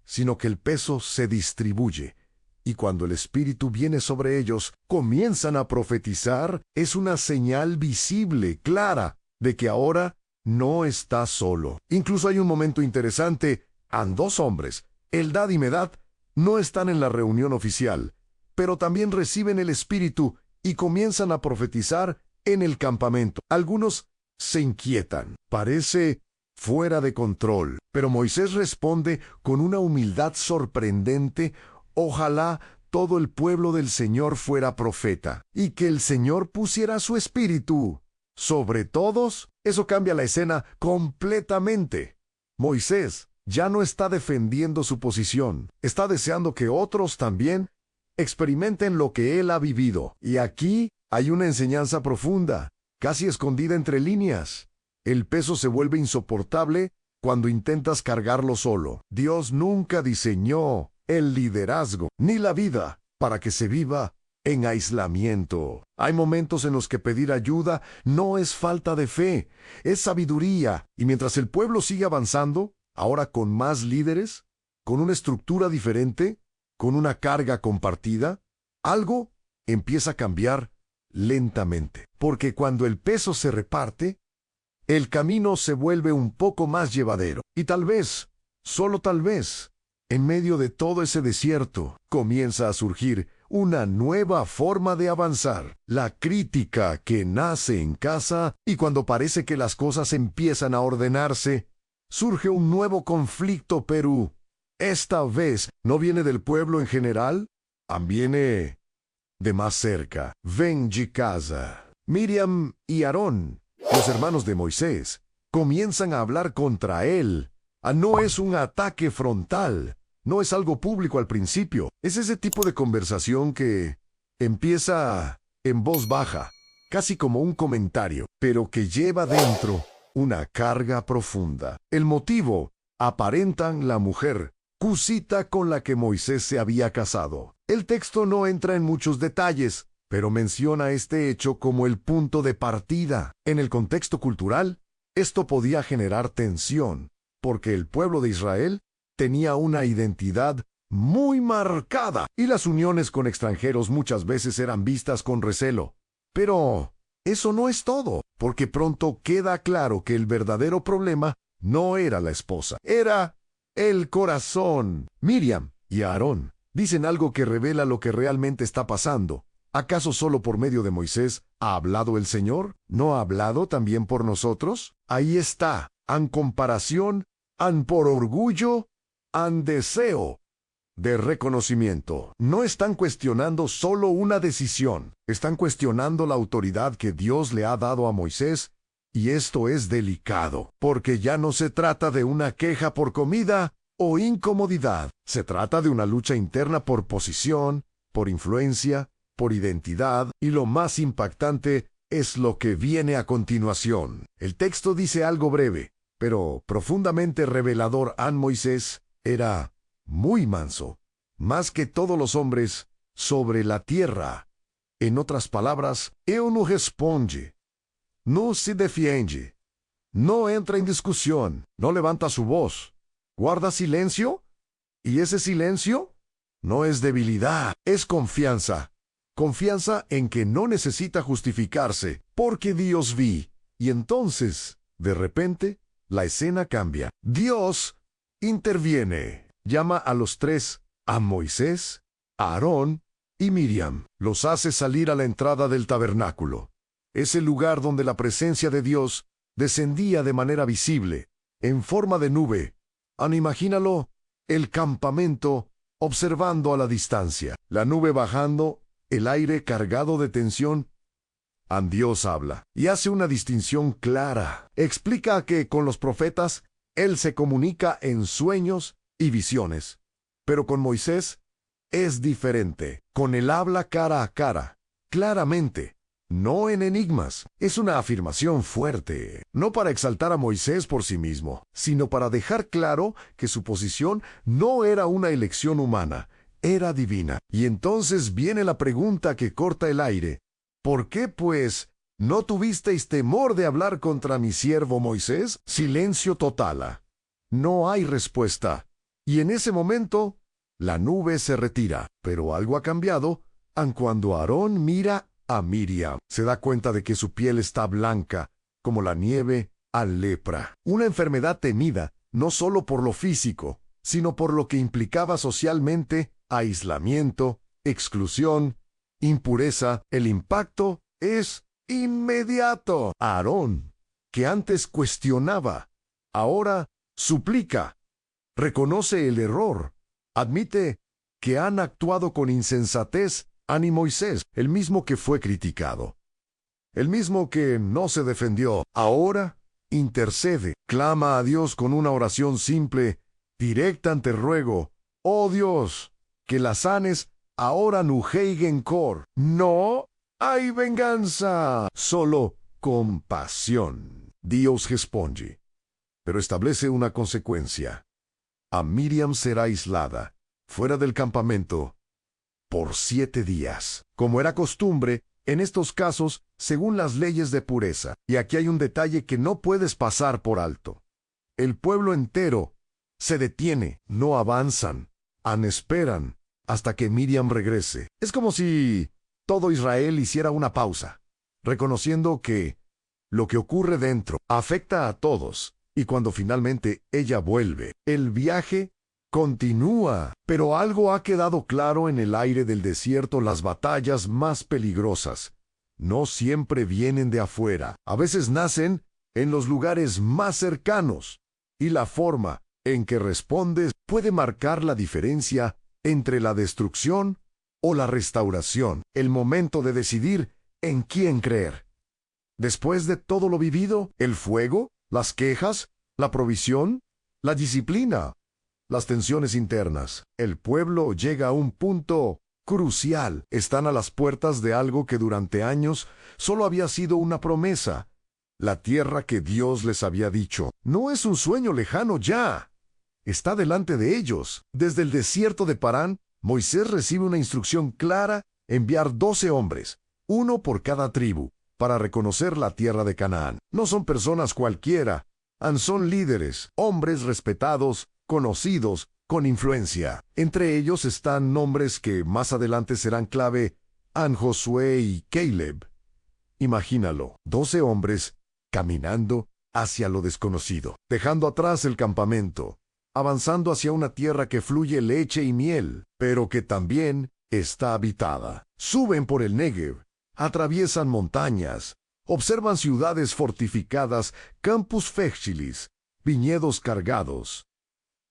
Speaker 1: sino que el peso se distribuye. Y cuando el espíritu viene sobre ellos, comienzan a profetizar. Es una señal visible, clara, de que ahora no está solo. Incluso hay un momento interesante. Dos hombres, Eldad y Medad, no están en la reunión oficial, pero también reciben el espíritu y comienzan a profetizar en el campamento. Algunos se inquietan. Parece fuera de control, pero Moisés responde con una humildad sorprendente. Ojalá todo el pueblo del Señor fuera profeta, y que el Señor pusiera su espíritu sobre todos. Eso cambia la escena completamente. Moisés ya no está defendiendo su posición, está deseando que otros también experimenten lo que él ha vivido. Y aquí hay una enseñanza profunda, casi escondida entre líneas. El peso se vuelve insoportable cuando intentas cargarlo solo. Dios nunca diseñó el liderazgo ni la vida para que se viva en aislamiento. Hay momentos en los que pedir ayuda no es falta de fe, es sabiduría. Y mientras el pueblo sigue avanzando, ahora con más líderes, con una estructura diferente, con una carga compartida, algo empieza a cambiar lentamente. Porque cuando el peso se reparte, el camino se vuelve un poco más llevadero. Y tal vez, solo tal vez, en medio de todo ese desierto, comienza a surgir una nueva forma de avanzar. La crítica que nace en casa y cuando parece que las cosas empiezan a ordenarse, surge un nuevo conflicto, pero esta vez no viene del pueblo en general, viene de más cerca. Ven de casa. Miriam y Aarón, los hermanos de Moisés, comienzan a hablar contra él. No es un ataque frontal. No es algo público al principio. Es ese tipo de conversación que empieza en voz baja, casi como un comentario, pero que lleva dentro una carga profunda. El motivo: aparentan la mujer cusita con la que Moisés se había casado. El texto no entra en muchos detalles, pero menciona este hecho como el punto de partida. En el contexto cultural, esto podía generar tensión, porque el pueblo de Israel tenía una identidad muy marcada y las uniones con extranjeros muchas veces eran vistas con recelo. Pero eso no es todo, porque pronto queda claro que el verdadero problema no era la esposa, era el corazón. Miriam y Aarón dicen algo que revela lo que realmente está pasando. ¿Acaso solo por medio de Moisés ha hablado el Señor? ¿No ha hablado también por nosotros? Ahí está, en comparación, por orgullo, deseo de reconocimiento. No están cuestionando solo una decisión, están cuestionando la autoridad que Dios le ha dado a Moisés, y esto es delicado, porque ya no se trata de una queja por comida o incomodidad, se trata de una lucha interna por posición, por influencia, por identidad, y lo más impactante es lo que viene a continuación. El texto dice algo breve, pero profundamente revelador. Moisés era muy manso, más que todos los hombres sobre la tierra. En otras palabras, él no responde, no se defiende, no entra en discusión, no levanta su voz, guarda silencio, y ese silencio no es debilidad, es confianza. Confianza en que no necesita justificarse, porque Dios vi. Y entonces, de repente, la escena cambia. Dios interviene. Llama a los tres, a Moisés, a Aarón y Miriam. Los hace salir a la entrada del tabernáculo. Es el lugar donde la presencia de Dios descendía de manera visible, en forma de nube. Imagínalo, el campamento observando a la distancia. La nube bajando, el aire cargado de tensión. Dios habla y hace una distinción clara. Explica que con los profetas Él se comunica en sueños y visiones. Pero con Moisés es diferente. Con él habla cara a cara, claramente, no en enigmas. Es una afirmación fuerte, no para exaltar a Moisés por sí mismo, sino para dejar claro que su posición no era una elección humana, era divina. Y entonces viene la pregunta que corta el aire. ¿Por qué, pues, no tuvisteis temor de hablar contra mi siervo Moisés? Silencio total. No hay respuesta. Y en ese momento, la nube se retira. Pero algo ha cambiado, cuando Aarón mira a Miriam. Se da cuenta de que su piel está blanca, como la nieve a lepra. Una enfermedad temida, no solo por lo físico, sino por lo que implicaba socialmente: aislamiento, exclusión, impureza. El impacto es inmediato. Aarón, que antes cuestionaba, ahora suplica, reconoce el error, admite que han actuado con insensatez. Moisés, el mismo que fue criticado, el mismo que no se defendió, ahora intercede, clama a Dios con una oración simple, directa. Te ruego, oh Dios, que la sanes. Ahora no hay cor. No hay venganza, solo compasión. Dios responde, pero establece una consecuencia. Miriam será aislada, fuera del campamento, por 7 días, como era costumbre en estos casos, según las leyes de pureza. Y aquí hay un detalle que no puedes pasar por alto. El pueblo entero se detiene, no avanzan, esperan hasta que Miriam regrese. Es como si todo Israel hiciera una pausa, reconociendo que lo que ocurre dentro afecta a todos, y cuando finalmente ella vuelve, el viaje continúa. Pero algo ha quedado claro en el aire del desierto: las batallas más peligrosas no siempre vienen de afuera. A veces nacen en los lugares más cercanos. Y la forma en que respondes puede marcar la diferencia entre la destrucción o la restauración. El momento de decidir en quién creer. Después de todo lo vivido, el fuego, las quejas, la provisión, la disciplina, las tensiones internas, el pueblo llega a un punto crucial. Están a las puertas de algo que durante años solo había sido una promesa. La tierra que Dios les había dicho no es un sueño lejano ya. Está delante de ellos. Desde el desierto de Parán, Moisés recibe una instrucción clara: enviar 12 hombres, uno por cada tribu, para reconocer la tierra de Canaán. No son personas cualquiera, son líderes, hombres respetados, conocidos, con influencia. Entre ellos están nombres que más adelante serán clave: Josué y Caleb. Imagínalo, 12 hombres caminando hacia lo desconocido, dejando atrás el campamento, avanzando hacia una tierra que fluye leche y miel, pero que también está habitada. Suben por el Negev, atraviesan montañas, observan ciudades fortificadas, campus fértiles, viñedos cargados.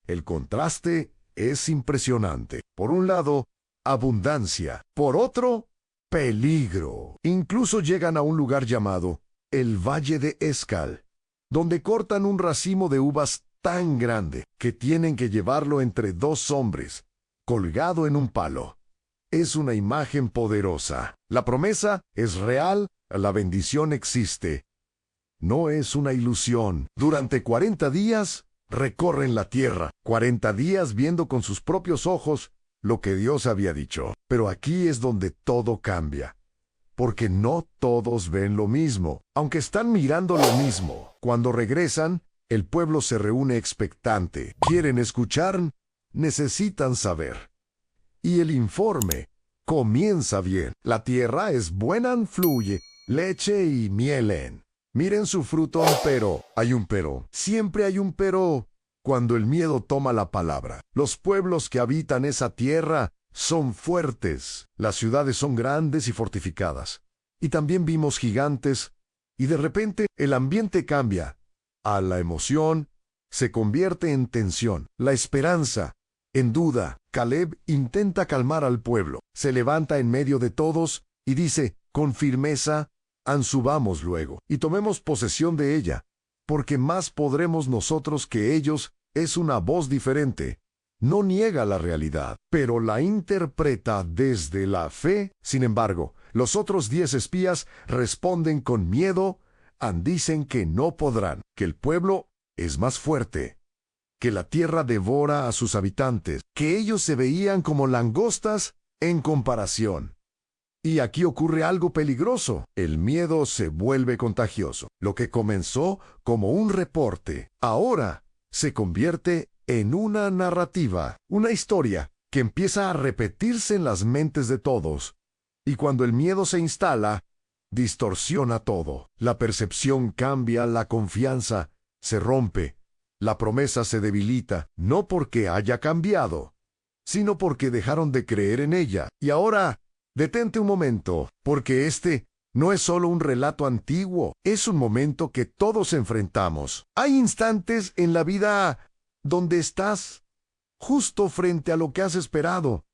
Speaker 1: El contraste es impresionante. Por un lado, abundancia; por otro, peligro. Incluso llegan a un lugar llamado el Valle de Escal, donde cortan un racimo de uvas tan grande que tienen que llevarlo entre 2 hombres, colgado en un palo. Es una imagen poderosa. La promesa es real, la bendición existe. No es una ilusión. Durante 40 días recorren la tierra, 40 días viendo con sus propios ojos lo que Dios había dicho. Pero aquí es donde todo cambia, porque no todos ven lo mismo, aunque están mirando lo mismo. Cuando regresan, el pueblo se reúne expectante. Quieren escuchar, necesitan saber. Y el informe comienza bien. La tierra es buena, fluye leche y miel. Miren su fruto, pero hay un pero. Siempre hay un pero cuando el miedo toma la palabra. Los pueblos que habitan esa tierra son fuertes. Las ciudades son grandes y fortificadas. Y también vimos gigantes. Y de repente el ambiente cambia. A la emoción se convierte en tensión. La esperanza en duda. Caleb intenta calmar al pueblo. Se levanta en medio de todos y dice con firmeza: subamos luego y tomemos posesión de ella, porque más podremos nosotros que ellos. Es una voz diferente. No niega la realidad, pero la interpreta desde la fe. Sin embargo, los otros 10 espías responden con miedo. Dicen que no podrán, que el pueblo es más fuerte, que la tierra devora a sus habitantes, que ellos se veían como langostas en comparación. Y aquí ocurre algo peligroso. El miedo se vuelve contagioso. Lo que comenzó como un reporte, ahora se convierte en una narrativa, una historia que empieza a repetirse en las mentes de todos. Y cuando el miedo se instala, distorsiona todo. La percepción cambia, la confianza se rompe, la promesa se debilita, no porque haya cambiado, sino porque dejaron de creer en ella. Y ahora, detente un momento, porque este no es solo un relato antiguo, es un momento que todos enfrentamos. Hay instantes en la vida donde estás justo frente a lo que has esperado,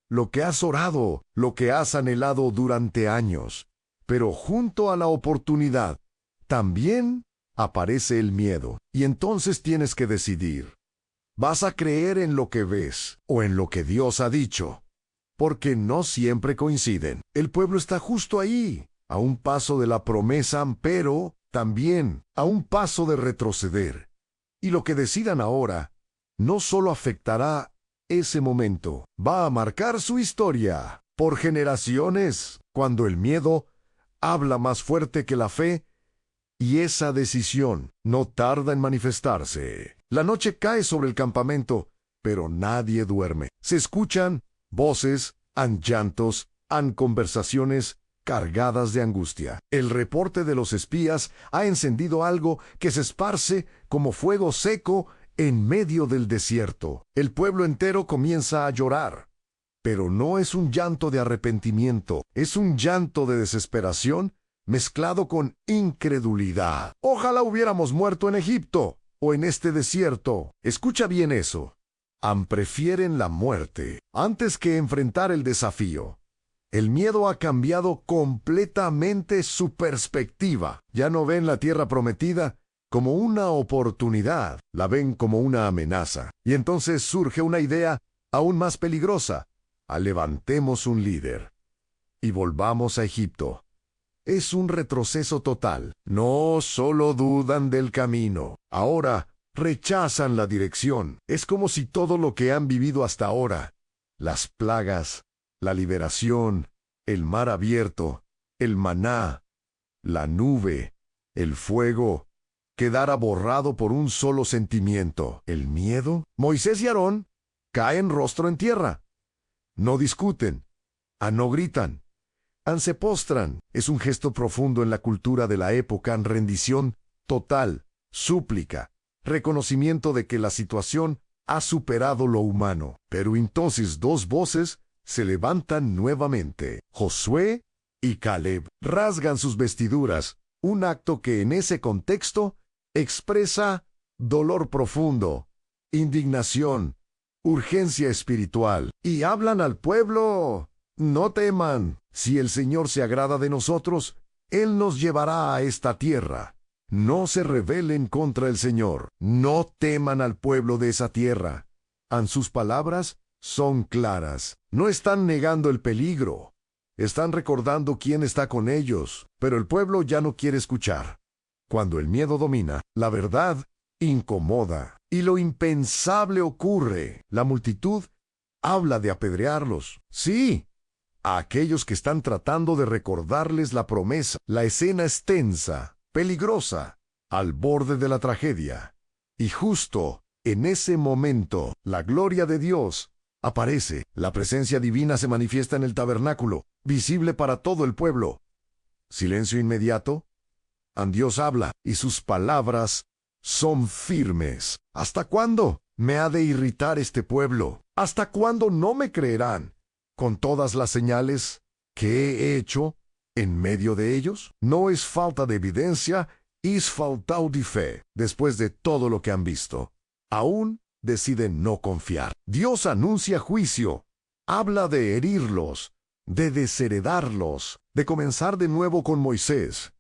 Speaker 1: lo que has orado, lo que has anhelado durante años. Pero junto a la oportunidad, también aparece el miedo. Y entonces tienes que decidir. ¿Vas a creer en lo que ves o en lo que Dios ha dicho? Porque no siempre coinciden. El pueblo está justo ahí, a un paso de la promesa, pero también a un paso de retroceder. Y lo que decidan ahora no solo afectará ese momento, va a marcar su historia por generaciones. Cuando el miedo habla más fuerte que la fe, y esa decisión no tarda en manifestarse. La noche cae sobre el campamento, pero nadie duerme. Se escuchan voces, llantos, conversaciones cargadas de angustia. El reporte de los espías ha encendido algo que se esparce como fuego seco en medio del desierto. El pueblo entero comienza a llorar. Pero no es un llanto de arrepentimiento, es un llanto de desesperación mezclado con incredulidad. Ojalá hubiéramos muerto en Egipto o en este desierto. Escucha bien eso. Prefieren la muerte antes que enfrentar el desafío. El miedo ha cambiado completamente su perspectiva. Ya no ven la tierra prometida como una oportunidad, la ven como una amenaza. Y entonces surge una idea aún más peligrosa. Levantemos un líder y volvamos a Egipto. Es un retroceso total. No solo dudan del camino, ahora rechazan la dirección. Es como si todo lo que han vivido hasta ahora, las plagas, la liberación, el mar abierto, el maná, la nube, el fuego, quedara borrado por un solo sentimiento, el miedo. Moisés y Aarón caen rostro en tierra. No discuten, no gritan, se postran. Es un gesto profundo en la cultura de la época, en rendición total, súplica, reconocimiento de que la situación ha superado lo humano. Pero entonces dos voces se levantan nuevamente. Josué y Caleb rasgan sus vestiduras, un acto que en ese contexto expresa dolor profundo, indignación, urgencia espiritual, y hablan al pueblo: no teman, si el Señor se agrada de nosotros, Él nos llevará a esta tierra. No se rebelen contra el Señor, no teman al pueblo de esa tierra. Sus palabras son claras, no están negando el peligro, están recordando quién está con ellos, pero el pueblo ya no quiere escuchar. Cuando el miedo domina, la verdad incomoda, y lo impensable ocurre. La multitud habla de apedrearlos. Sí, a aquellos que están tratando de recordarles la promesa. La escena es tensa, peligrosa, al borde de la tragedia. Y justo en ese momento, la gloria de Dios aparece. La presencia divina se manifiesta en el tabernáculo, visible para todo el pueblo. Silencio inmediato. Dios habla, y sus palabras son firmes. ¿Hasta cuándo me ha de irritar este pueblo? ¿Hasta cuándo no me creerán con todas las señales que he hecho en medio de ellos? No es falta de evidencia, es falta de fe. Después de todo lo que han visto, aún deciden no confiar. Dios anuncia juicio, habla de herirlos, de desheredarlos, de comenzar de nuevo con Moisés.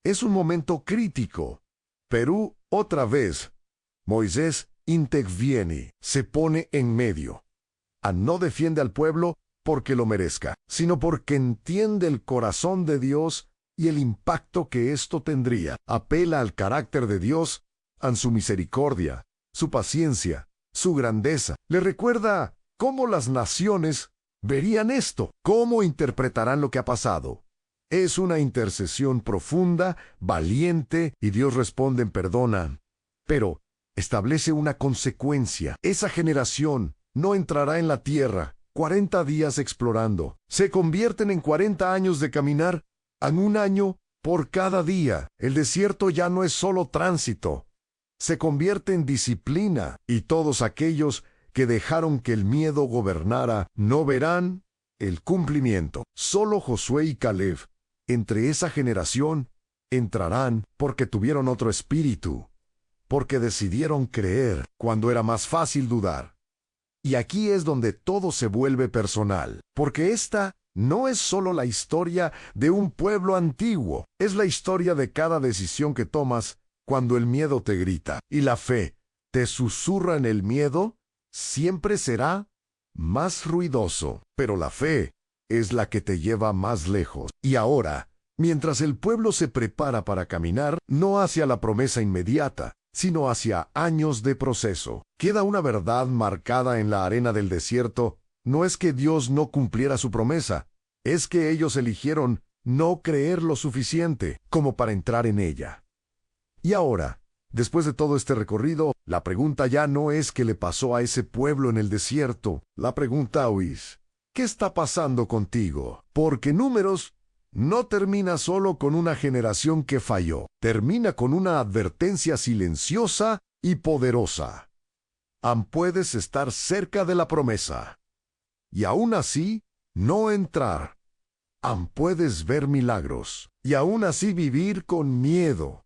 Speaker 1: Es un momento crítico, pero otra vez Moisés interviene, se pone en medio. No defiende al pueblo porque lo merezca, sino porque entiende el corazón de Dios y el impacto que esto tendría. Apela al carácter de Dios, a su misericordia, su paciencia, su grandeza. Le recuerda cómo las naciones verían esto, cómo interpretarán lo que ha pasado. Es una intercesión profunda, valiente, y Dios responde en perdón. Pero establece una consecuencia. Esa generación no entrará en la tierra. 40 días explorando se convierten en 40 años de caminar, en un año por cada día. El desierto ya no es solo tránsito, se convierte en disciplina, y todos aquellos que dejaron que el miedo gobernara no verán el cumplimiento. Solo Josué y Caleb, entre esa generación, entrarán porque tuvieron otro espíritu, porque decidieron creer cuando era más fácil dudar. Y aquí es donde todo se vuelve personal, porque esta no es solo la historia de un pueblo antiguo, es la historia de cada decisión que tomas cuando el miedo te grita y la fe te susurra en el miedo. Siempre será más ruidoso, pero la fe es la que te lleva más lejos. Y ahora, mientras el pueblo se prepara para caminar, no hacia la promesa inmediata, sino hacia años de proceso, queda una verdad marcada en la arena del desierto. No es que Dios no cumpliera su promesa, es que ellos eligieron no creer lo suficiente como para entrar en ella. Y ahora, después de todo este recorrido, la pregunta ya no es qué le pasó a ese pueblo en el desierto. La pregunta hoy es: ¿qué está pasando contigo? Porque Números no termina solo con una generación que falló, termina con una advertencia silenciosa y poderosa. puedes estar cerca de la promesa. Y aún así, no entrar. Puedes ver milagros. Y aún así vivir con miedo.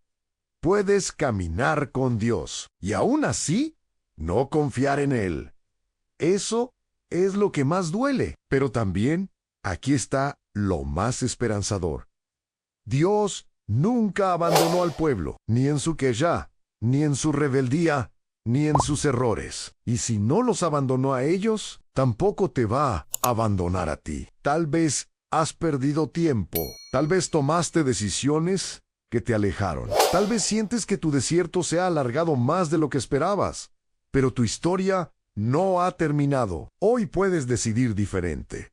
Speaker 1: Puedes caminar con Dios. Y aún así, no confiar en Él. Eso es lo que más duele. Pero también, aquí está lo más esperanzador. Dios nunca abandonó al pueblo, ni en su quejá, ni en su rebeldía, ni en sus errores. Y si no los abandonó a ellos, tampoco te va a abandonar a ti. Tal vez has perdido tiempo. Tal vez tomaste decisiones que te alejaron. Tal vez sientes que tu desierto se ha alargado más de lo que esperabas. Pero tu historia no ha terminado. Hoy puedes decidir diferente.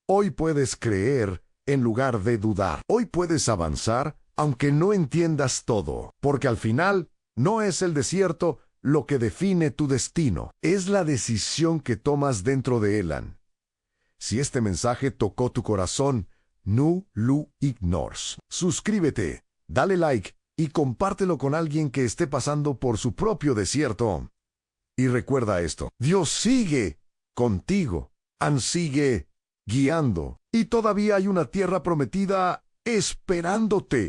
Speaker 1: Hoy puedes creer en lugar de dudar. Hoy puedes avanzar aunque no entiendas todo. Porque al final, no es el desierto lo que define tu destino. Es la decisión que tomas dentro de Elan. Si este mensaje tocó tu corazón, no lo ignores. Suscríbete, dale like y compártelo con alguien que esté pasando por su propio desierto. Y recuerda esto, Dios sigue contigo, sigue guiando, y todavía hay una tierra prometida esperándote.